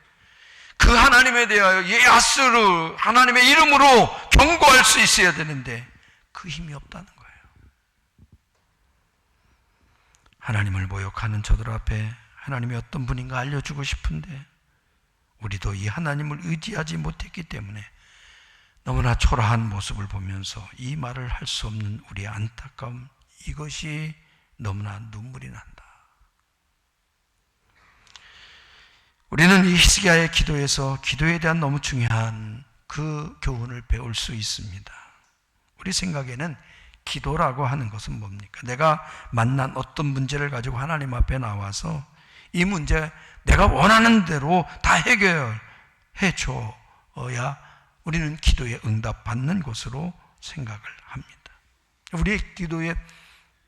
그 하나님에 대하여 예아스르 하나님의 이름으로 경고할 수 있어야 되는데 그 힘이 없다는 거예요. 하나님을 모욕하는 저들 앞에 하나님이 어떤 분인가 알려주고 싶은데 우리도 이 하나님을 의지하지 못했기 때문에 너무나 초라한 모습을 보면서 이 말을 할 수 없는 우리의 안타까움, 이것이 너무나 눈물이 난다. 우리는 이 히스기야의 기도에서 기도에 대한 너무 중요한 그 교훈을 배울 수 있습니다. 우리 생각에는 기도라고 하는 것은 뭡니까? 내가 만난 어떤 문제를 가지고 하나님 앞에 나와서 이 문제 내가 원하는 대로 다 해결해 줘야 우리는 기도에 응답받는 것으로 생각을 합니다. 우리의 기도의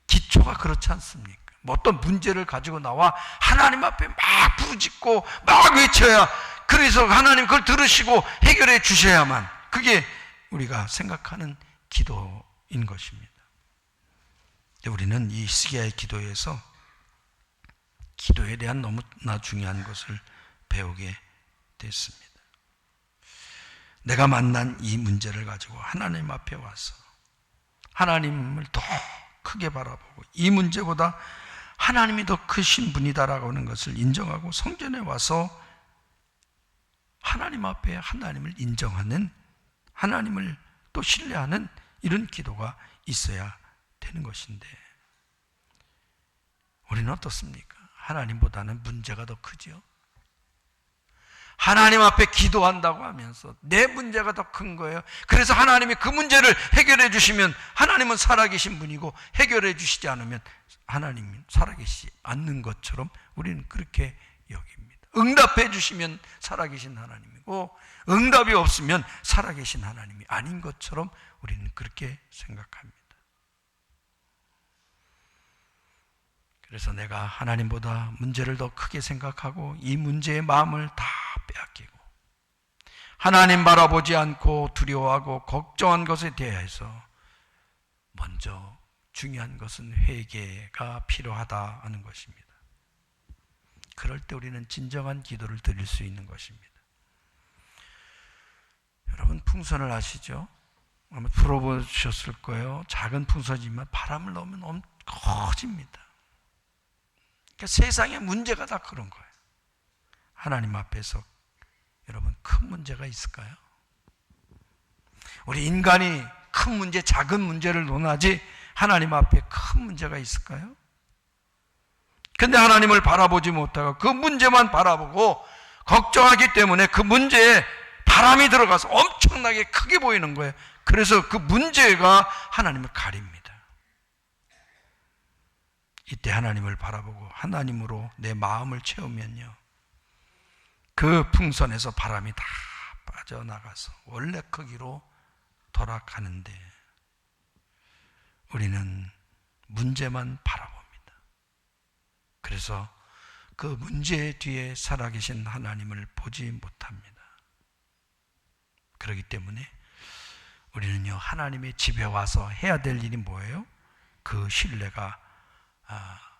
기초가 그렇지 않습니까? 뭐 어떤 문제를 가지고 나와 하나님 앞에 막 부르짖고 막 외쳐야, 그래서 하나님 그걸 들으시고 해결해 주셔야만 그게 우리가 생각하는 기도인 것입니다. 우리는 이 히스기야의 기도에서 기도에 대한 너무나 중요한 것을 배우게 됐습니다. 내가 만난 이 문제를 가지고 하나님 앞에 와서 하나님을 더 크게 바라보고 이 문제보다 하나님이 더 크신 분이다라고 하는 것을 인정하고 성전에 와서 하나님 앞에 하나님을 인정하는, 하나님을 또 신뢰하는 이런 기도가 있어야 되는 것인데 우리는 어떻습니까? 하나님보다는 문제가 더 크죠. 하나님 앞에 기도한다고 하면서 내 문제가 더 큰 거예요. 그래서 하나님이 그 문제를 해결해 주시면 하나님은 살아계신 분이고, 해결해 주시지 않으면 하나님은 살아계시지 않는 것처럼 우리는 그렇게 여깁니다. 응답해 주시면 살아계신 하나님이고 응답이 없으면 살아계신 하나님이 아닌 것처럼 우리는 그렇게 생각합니다. 그래서 내가 하나님보다 문제를 더 크게 생각하고 이 문제의 마음을 다 빼앗기고 하나님 바라보지 않고 두려워하고 걱정한 것에 대해서 먼저 중요한 것은 회개가 필요하다 하는 것입니다. 그럴 때 우리는 진정한 기도를 드릴 수 있는 것입니다. 여러분 풍선을 아시죠? 아마 들어보셨을 거예요. 작은 풍선이지만 바람을 넣으면 커집니다. 그러니까 세상에 문제가 다 그런 거예요. 하나님 앞에서 여러분 큰 문제가 있을까요? 우리 인간이 큰 문제, 작은 문제를 논하지 하나님 앞에 큰 문제가 있을까요? 근데 하나님을 바라보지 못하고 그 문제만 바라보고 걱정하기 때문에 그 문제에 바람이 들어가서 엄청나게 크게 보이는 거예요. 그래서 그 문제가 하나님을 가립니다. 이때 하나님을 바라보고 하나님으로 내 마음을 채우면요, 그 풍선에서 바람이 다 빠져나가서 원래 크기로 돌아가는데 우리는 문제만 바라봅니다. 그래서 그 문제 뒤에 살아계신 하나님을 보지 못합니다. 그렇기 때문에 우리는요, 하나님의 집에 와서 해야 될 일이 뭐예요? 그 신뢰가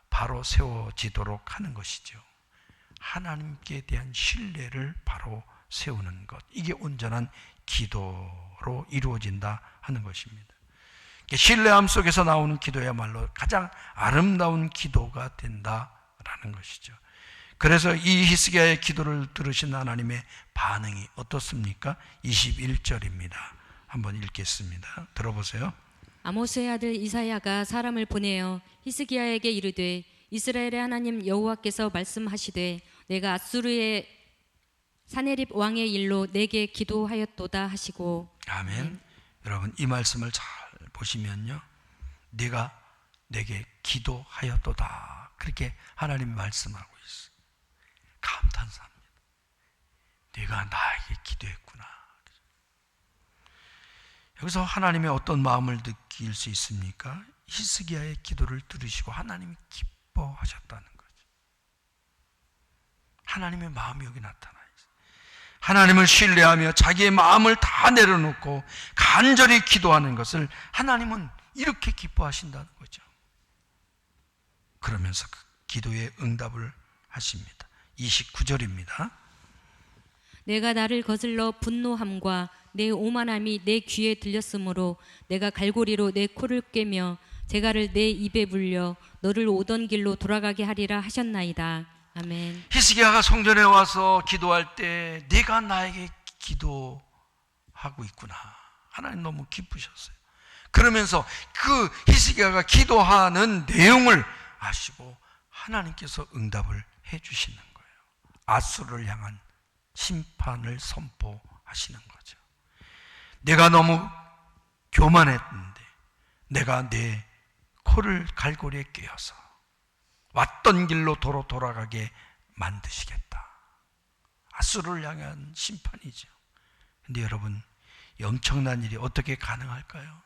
바로 세워지도록 하는 것이죠. 하나님께 대한 신뢰를 바로 세우는 것, 이게 온전한 기도로 이루어진다 하는 것입니다. 신뢰함 속에서 나오는 기도야말로 가장 아름다운 기도가 된다라는 것이죠. 그래서 이 히스기야의 기도를 들으신 하나님의 반응이 어떻습니까? 21절입니다. 한번 읽겠습니다. 들어보세요. 아모스의 아들 이사야가 사람을 보내어 히스기야에게 이르되 이스라엘의 하나님 여호와께서 말씀하시되 내가 아수르의 사네립 왕의 일로 내게 기도하였도다 하시고. 아멘. 여러분 이 말씀을 잘 보시면요, 내가 내게 기도하였도다 그렇게 하나님이 말씀하고 있어요. 감탄사합니다. 내가 나에게 기도했구나. 여기서 하나님의 어떤 마음을 느낄 수 있습니까? 히스기야의 기도를 들으시고 하나님이 기뻐하셨다는 거죠. 하나님의 마음이 여기 나타나 있어요. 하나님을 신뢰하며 자기의 마음을 다 내려놓고 간절히 기도하는 것을 하나님은 이렇게 기뻐하신다는 거죠. 그러면서 그 기도의 응답을 하십니다. 29절입니다. 내가 나를 거슬러 분노함과 내 오만함이 내 귀에 들렸으므로 내가 갈고리로 내 코를 꿰며 재갈을 내 입에 불려 너를 오던 길로 돌아가게 하리라 하셨나이다. 아멘. 히스기야가 성전에 와서 기도할 때 네가 나에게 기도하고 있구나. 하나님 너무 기쁘셨어요. 그러면서 그 히스기야가 기도하는 내용을 아시고 하나님께서 응답을 해 주시는 거예요. 아수르를 향한 심판을 선포하시는 거죠. 내가 너무 교만했는데 내가 내 코를 갈고리에 꿰어서 왔던 길로 도로 돌아가게 만드시겠다. 아수르를 향한 심판이죠. 근데 여러분, 이 엄청난 일이 어떻게 가능할까요?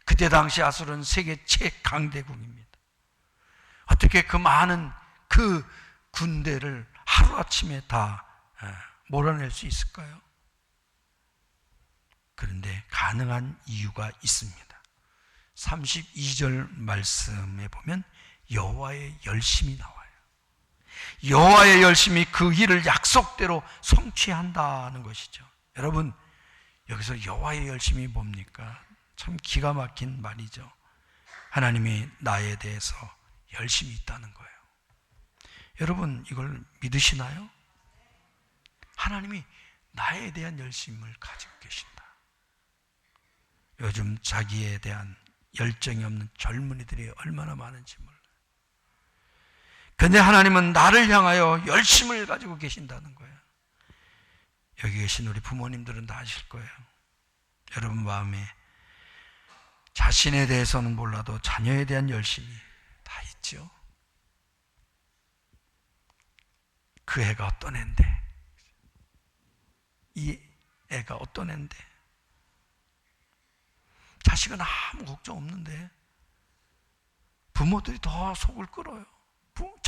그때 당시 아수르는 세계 최강대국입니다. 어떻게 그 많은 그 군대를 하루아침에 다 몰아낼 수 있을까요? 그런데 가능한 이유가 있습니다. 32절 말씀에 보면 여호와의 열심이 나와요. 여호와의 열심이 그 일을 약속대로 성취한다는 것이죠. 여러분, 여기서 여호와의 열심이 뭡니까? 참 기가 막힌 말이죠. 하나님이 나에 대해서 열심이 있다는 거예요. 여러분, 이걸 믿으시나요? 하나님이 나에 대한 열심을 가지고 계신다. 요즘 자기에 대한 열정이 없는 젊은이들이 얼마나 많은지 몰라요. 그런데 하나님은 나를 향하여 열심을 가지고 계신다는 거예요. 여기 계신 우리 부모님들은 다 아실 거예요. 여러분 마음에 자신에 대해서는 몰라도 자녀에 대한 열심이 다 있죠. 그 애가 어떤 애인데, 이 애가 어떤 애인데, 자식은 아무 걱정 없는데 부모들이 더 속을 끓어요.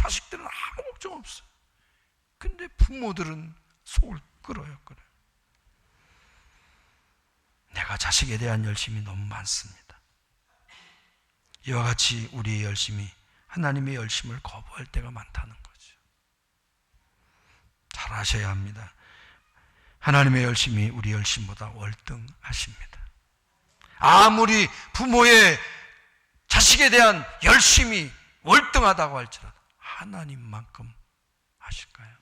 자식들은 아무 걱정 없어요. 근데 부모들은 속을 끓어요. 내가 자식에 대한 열심이 너무 많습니다. 이와 같이 우리의 열심이 하나님의 열심을 거부할 때가 많다는 거죠. 잘 아셔야 합니다. 하나님의 열심이 우리 열심보다 월등하십니다. 아무리 부모의 자식에 대한 열심이 월등하다고 할지라도 하나님만큼 하실까요?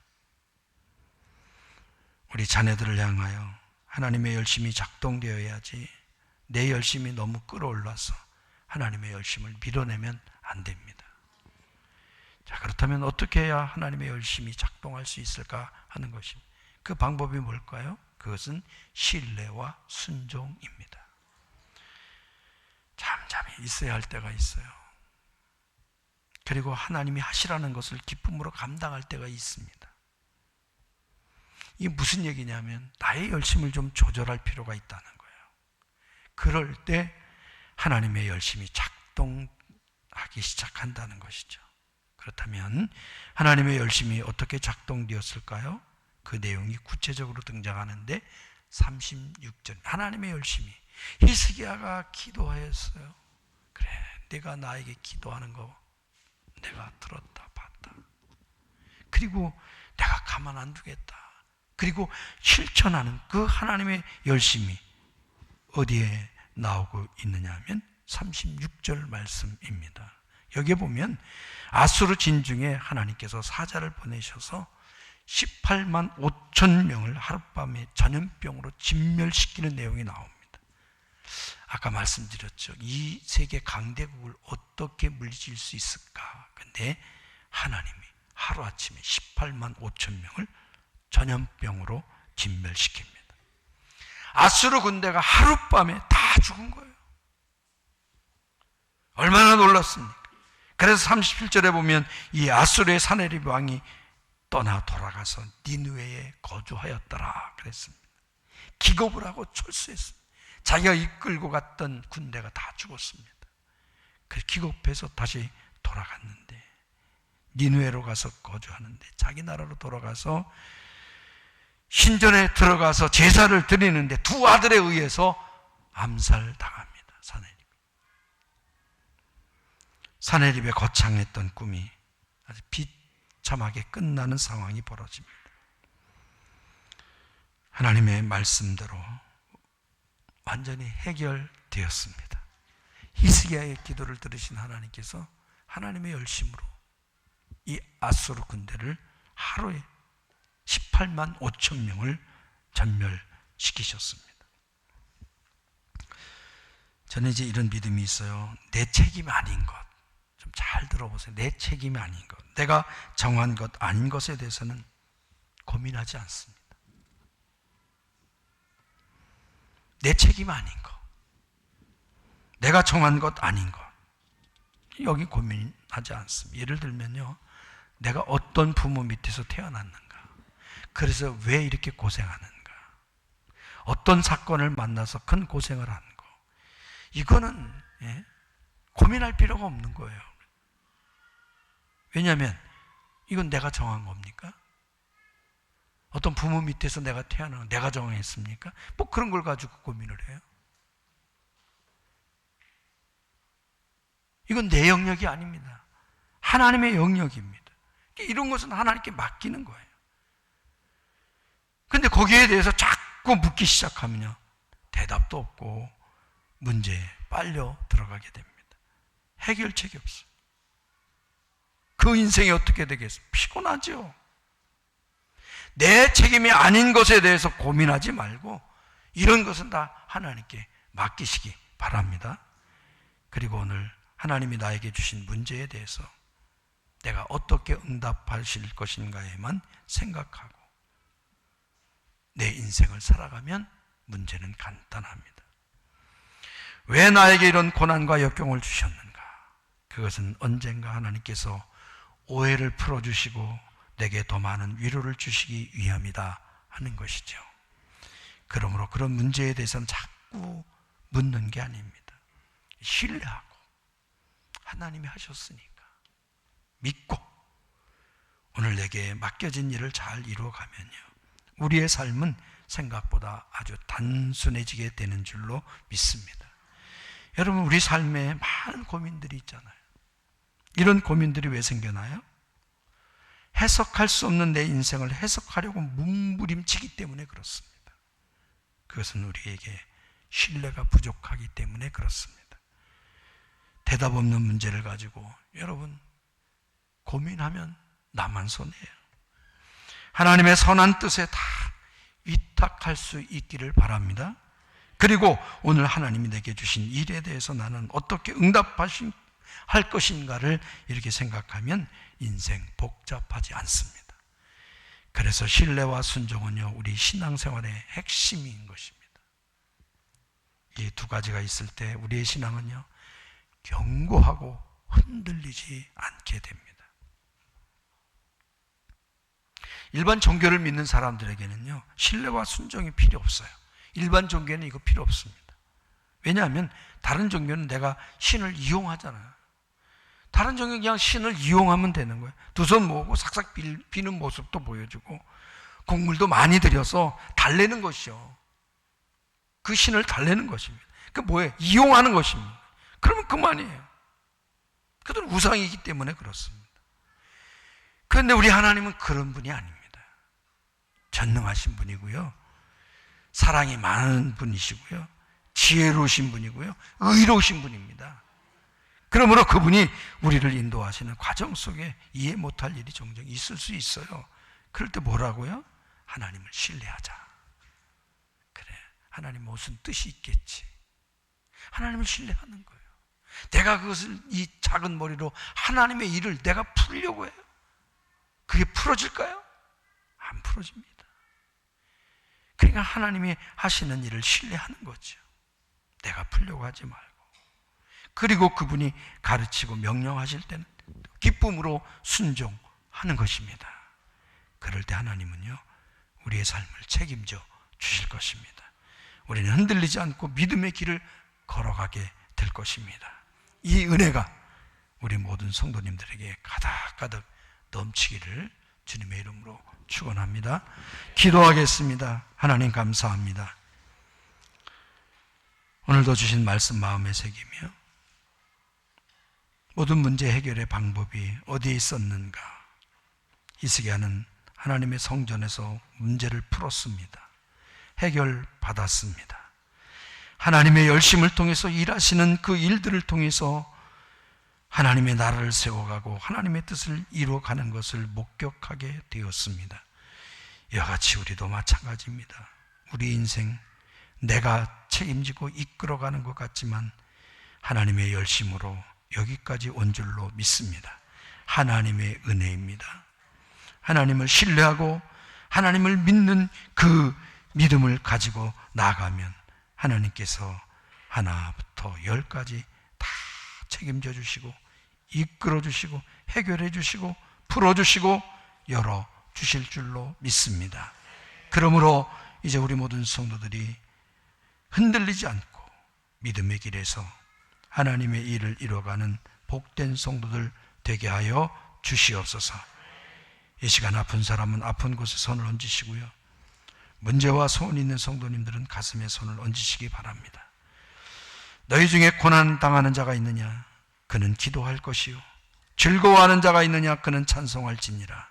우리 자녀들을 향하여 하나님의 열심이 작동되어야지 내 열심이 너무 끌어올라서 하나님의 열심을 밀어내면 안 됩니다. 자, 그렇다면 어떻게 해야 하나님의 열심이 작동할 수 있을까 하는 것입니다. 그 방법이 뭘까요? 그것은 신뢰와 순종입니다. 잠잠히 있어야 할 때가 있어요. 그리고 하나님이 하시라는 것을 기쁨으로 감당할 때가 있습니다. 이게 무슨 얘기냐면 나의 열심을 좀 조절할 필요가 있다는 거예요. 그럴 때 하나님의 열심이 작동하기 시작한다는 것이죠. 그렇다면 하나님의 열심이 어떻게 작동되었을까요? 그 내용이 구체적으로 등장하는데 36절, 하나님의 열심이 히스기야가 기도하였어요. 그래, 내가 나에게 기도하는 거 내가 들었다 봤다. 그리고 내가 가만 안 두겠다. 그리고 실천하는 그 하나님의 열심이 어디에 나오고 있느냐 하면 36절 말씀입니다. 여기에 보면 아수르 진중에 하나님께서 사자를 보내셔서 18만 5천 명을 하룻밤에 전염병으로 진멸시키는 내용이 나옵니다. 아까 말씀드렸죠. 이 세계 강대국을 어떻게 물리칠 수 있을까? 근데 하나님이 하루아침에 18만 5천 명을 전염병으로 진멸시킵니다. 아수르 군대가 하룻밤에 다 죽은 거예요. 얼마나 놀랐습니까? 그래서 37절에 보면 이 아수르의 사네립 왕이 떠나 돌아가서 니느웨에 거주하였더라 그랬습니다. 기겁을 하고 철수했습니다. 자기가 이끌고 갔던 군대가 다 죽었습니다. 그래서 기겁해서 다시 돌아갔는데 니느웨로 가서 거주하는데 자기 나라로 돌아가서 신전에 들어가서 제사를 드리는데 두 아들에 의해서 암살당합니다. 사내립의 거창했던 꿈이 아주 비참하게 끝나는 상황이 벌어집니다. 하나님의 말씀대로 완전히 해결되었습니다. 히스기야의 기도를 들으신 하나님께서 하나님의 열심으로 이 아수르 군대를 하루에 18만 5천 명을 전멸시키셨습니다. 저는 이제 이런 믿음이 있어요. 내 책임이 아닌 것, 좀 잘 들어보세요. 내 책임이 아닌 것, 내가 정한 것 아닌 것에 대해서는 고민하지 않습니다. 내 책임 아닌 것, 내가 정한 것 아닌 것, 여기 고민하지 않습니다. 예를 들면요, 내가 어떤 부모 밑에서 태어났는가, 그래서 왜 이렇게 고생하는가, 어떤 사건을 만나서 큰 고생을 하는 거, 이거는 고민할 필요가 없는 거예요. 왜냐하면 이건 내가 정한 겁니까? 어떤 부모 밑에서 내가 태어난 거 내가 정했습니까? 뭐 그런 걸 가지고 고민을 해요. 이건 내 영역이 아닙니다. 하나님의 영역입니다. 이런 것은 하나님께 맡기는 거예요. 근데 거기에 대해서 자꾸 묻기 시작하면요, 대답도 없고 문제에 빨려 들어가게 됩니다. 해결책이 없어요. 그 인생이 어떻게 되겠어요? 피곤하죠. 내 책임이 아닌 것에 대해서 고민하지 말고 이런 것은 다 하나님께 맡기시기 바랍니다. 그리고 오늘 하나님이 나에게 주신 문제에 대해서 내가 어떻게 응답하실 것인가에만 생각하고 내 인생을 살아가면 문제는 간단합니다. 왜 나에게 이런 고난과 역경을 주셨는가? 그것은 언젠가 하나님께서 오해를 풀어주시고 내게 더 많은 위로를 주시기 위함이다 하는 것이죠. 그러므로 그런 문제에 대해서는 자꾸 묻는 게 아닙니다. 신뢰하고 하나님이 하셨으니까 믿고 오늘 내게 맡겨진 일을 잘 이루어가면요, 우리의 삶은 생각보다 아주 단순해지게 되는 줄로 믿습니다. 여러분, 우리 삶에 많은 고민들이 있잖아요. 이런 고민들이 왜 생겨나요? 해석할 수 없는 내 인생을 해석하려고 몸부림치기 때문에 그렇습니다. 그것은 우리에게 신뢰가 부족하기 때문에 그렇습니다. 대답 없는 문제를 가지고 여러분 고민하면 나만 손해예요. 하나님의 선한 뜻에 다 위탁할 수 있기를 바랍니다. 그리고 오늘 하나님이 내게 주신 일에 대해서 나는 어떻게 할 것인가를 이렇게 생각하면 인생 복잡하지 않습니다. 그래서 신뢰와 순종은요, 우리 신앙생활의 핵심인 것입니다. 이 두 가지가 있을 때 우리의 신앙은요, 견고하고 흔들리지 않게 됩니다. 일반 종교를 믿는 사람들에게는요, 신뢰와 순종이 필요 없어요. 일반 종교는 이거 필요 없습니다. 왜냐하면 다른 종교는 내가 신을 이용하잖아요. 다른 종교는 그냥 신을 이용하면 되는 거예요. 두 손 모으고 삭삭 비는 모습도 보여주고 곡물도 많이 들여서 달래는 것이요, 그 신을 달래는 것입니다. 그 뭐예요? 이용하는 것입니다. 그러면 그만이에요. 그들은 우상이기 때문에 그렇습니다. 그런데 우리 하나님은 그런 분이 아닙니다. 전능하신 분이고요, 사랑이 많은 분이시고요, 지혜로우신 분이고요, 의로우신 분입니다. 그러므로 그분이 우리를 인도하시는 과정 속에 이해 못할 일이 종종 있을 수 있어요. 그럴 때 뭐라고요? 하나님을 신뢰하자. 그래, 하나님 무슨 뜻이 있겠지. 하나님을 신뢰하는 거예요. 내가 그것을 이 작은 머리로 하나님의 일을 내가 풀려고 해요. 그게 풀어질까요? 안 풀어집니다. 그러니까 하나님이 하시는 일을 신뢰하는 거죠. 내가 풀려고 하지 말고. 그리고 그분이 가르치고 명령하실 때는 기쁨으로 순종하는 것입니다. 그럴 때 하나님은요, 우리의 삶을 책임져 주실 것입니다. 우리는 흔들리지 않고 믿음의 길을 걸어가게 될 것입니다. 이 은혜가 우리 모든 성도님들에게 가득가득 넘치기를 주님의 이름으로 축원합니다. 기도하겠습니다. 하나님 감사합니다. 오늘도 주신 말씀 마음에 새기며 모든 문제 해결의 방법이 어디에 있었는가, 히스기야는 하나님의 성전에서 문제를 풀었습니다. 해결받았습니다. 하나님의 열심을 통해서 일하시는 그 일들을 통해서 하나님의 나라를 세워가고 하나님의 뜻을 이루어가는 것을 목격하게 되었습니다. 이와 같이 우리도 마찬가지입니다. 우리 인생 내가 책임지고 이끌어가는 것 같지만 하나님의 열심으로 여기까지 온 줄로 믿습니다. 하나님의 은혜입니다. 하나님을 신뢰하고 하나님을 믿는 그 믿음을 가지고 나아가면 하나님께서 하나부터 열까지 다 책임져 주시고 이끌어 주시고 해결해 주시고 풀어 주시고 열어 주실 줄로 믿습니다. 그러므로 이제 우리 모든 성도들이 흔들리지 않고 믿음의 길에서 하나님의 일을 이뤄가는 복된 성도들 되게 하여 주시옵소서. 이 시간 아픈 사람은 아픈 곳에 손을 얹으시고요, 문제와 소원이 있는 성도님들은 가슴에 손을 얹으시기 바랍니다. 너희 중에 고난 당하는 자가 있느냐? 그는 기도할 것이요, 즐거워하는 자가 있느냐? 그는 찬송할지니라.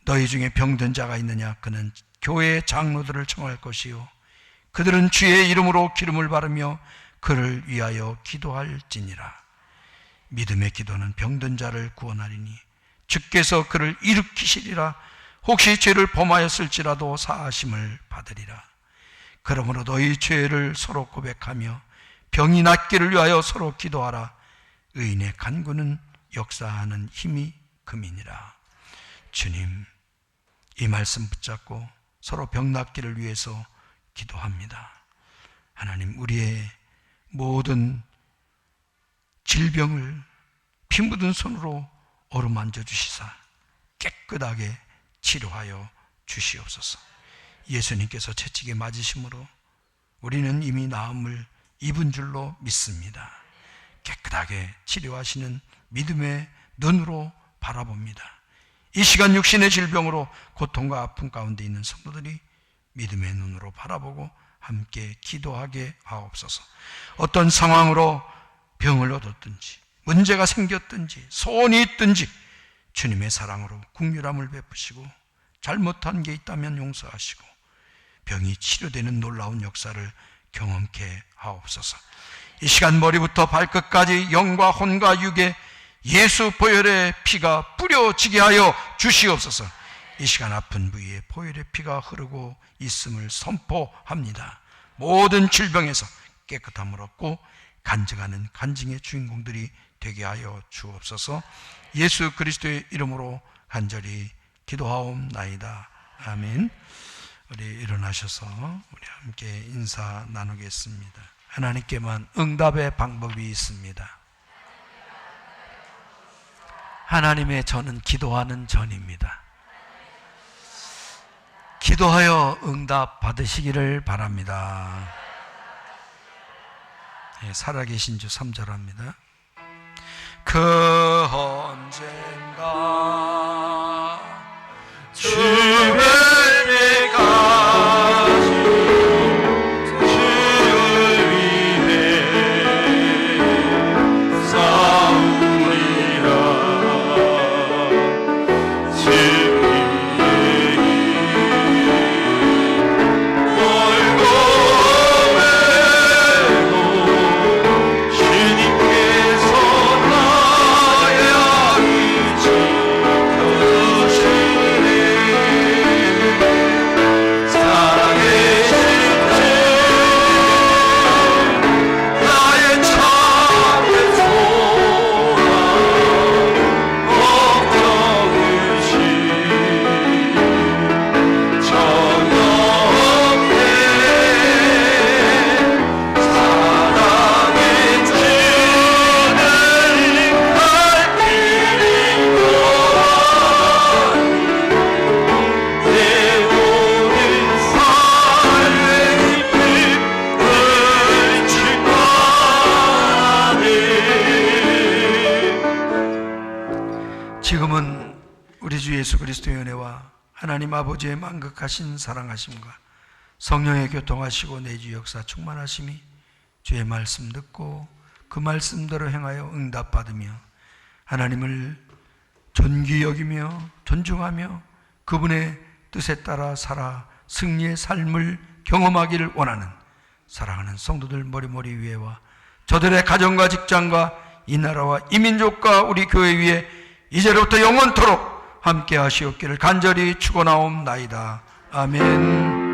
너희 중에 병든 자가 있느냐? 그는 교회 장로들을 청할 것이요, 그들은 주의 이름으로 기름을 바르며 그를 위하여 기도할지니라. 믿음의 기도는 병든 자를 구원하리니 주께서 그를 일으키시리라. 혹시 죄를 범하였을지라도 사하심을 받으리라. 그러므로 너희 죄를 서로 고백하며 병이 낫기를 위하여 서로 기도하라. 의인의 간구는 역사하는 힘이 금이니라. 주님, 이 말씀 붙잡고 서로 병 낫기를 위해서 기도합니다. 하나님, 우리의 모든 질병을 피 묻은 손으로 어루만져 주시사 깨끗하게 치료하여 주시옵소서. 예수님께서 채찍에 맞으심으로 우리는 이미 나음을 입은 줄로 믿습니다. 깨끗하게 치료하시는 믿음의 눈으로 바라봅니다. 이 시간 육신의 질병으로 고통과 아픔 가운데 있는 성도들이 믿음의 눈으로 바라보고 함께 기도하게 하옵소서. 어떤 상황으로 병을 얻었든지 문제가 생겼든지 소원이 있든지 주님의 사랑으로 긍휼함을 베푸시고 잘못한 게 있다면 용서하시고 병이 치료되는 놀라운 역사를 경험케 하옵소서. 이 시간 머리부터 발끝까지 영과 혼과 육에 예수 보혈의 피가 뿌려지게 하여 주시옵소서. 이 시간 아픈 부위에 보혈의 피가 흐르고 있음을 선포합니다. 모든 질병에서 깨끗함을 얻고 간증하는 간증의 주인공들이 되게 하여 주옵소서. 예수 그리스도의 이름으로 간절히 기도하옵나이다. 아멘. 우리 일어나셔서 우리 함께 인사 나누겠습니다. 하나님께만 응답의 방법이 있습니다. 하나님의 전은 기도하는 전입니다. 기도하여 응답 받으시기를 바랍니다. 네, 살아계신 주 3절합니다. 그 언젠가 주를 내가지 주를 위해 싸우리라. 주의 멀고 외고 주님께서 나의 지켜주시네. 그리스도의 은혜와 하나님 아버지의 만극하신 사랑하심과 성령의 교통하시고 내주 역사 충만하심이 주의 말씀 듣고 그 말씀대로 행하여 응답받으며 하나님을 존귀 여기며 존중하며 그분의 뜻에 따라 살아 승리의 삶을 경험하기를 원하는 사랑하는 성도들 머리머리 위에와 저들의 가정과 직장과 이 나라와 이 민족과 우리 교회 위에 이제로부터 영원토록 함께 하시옵기를 간절히 축원하옵나이다. 아멘.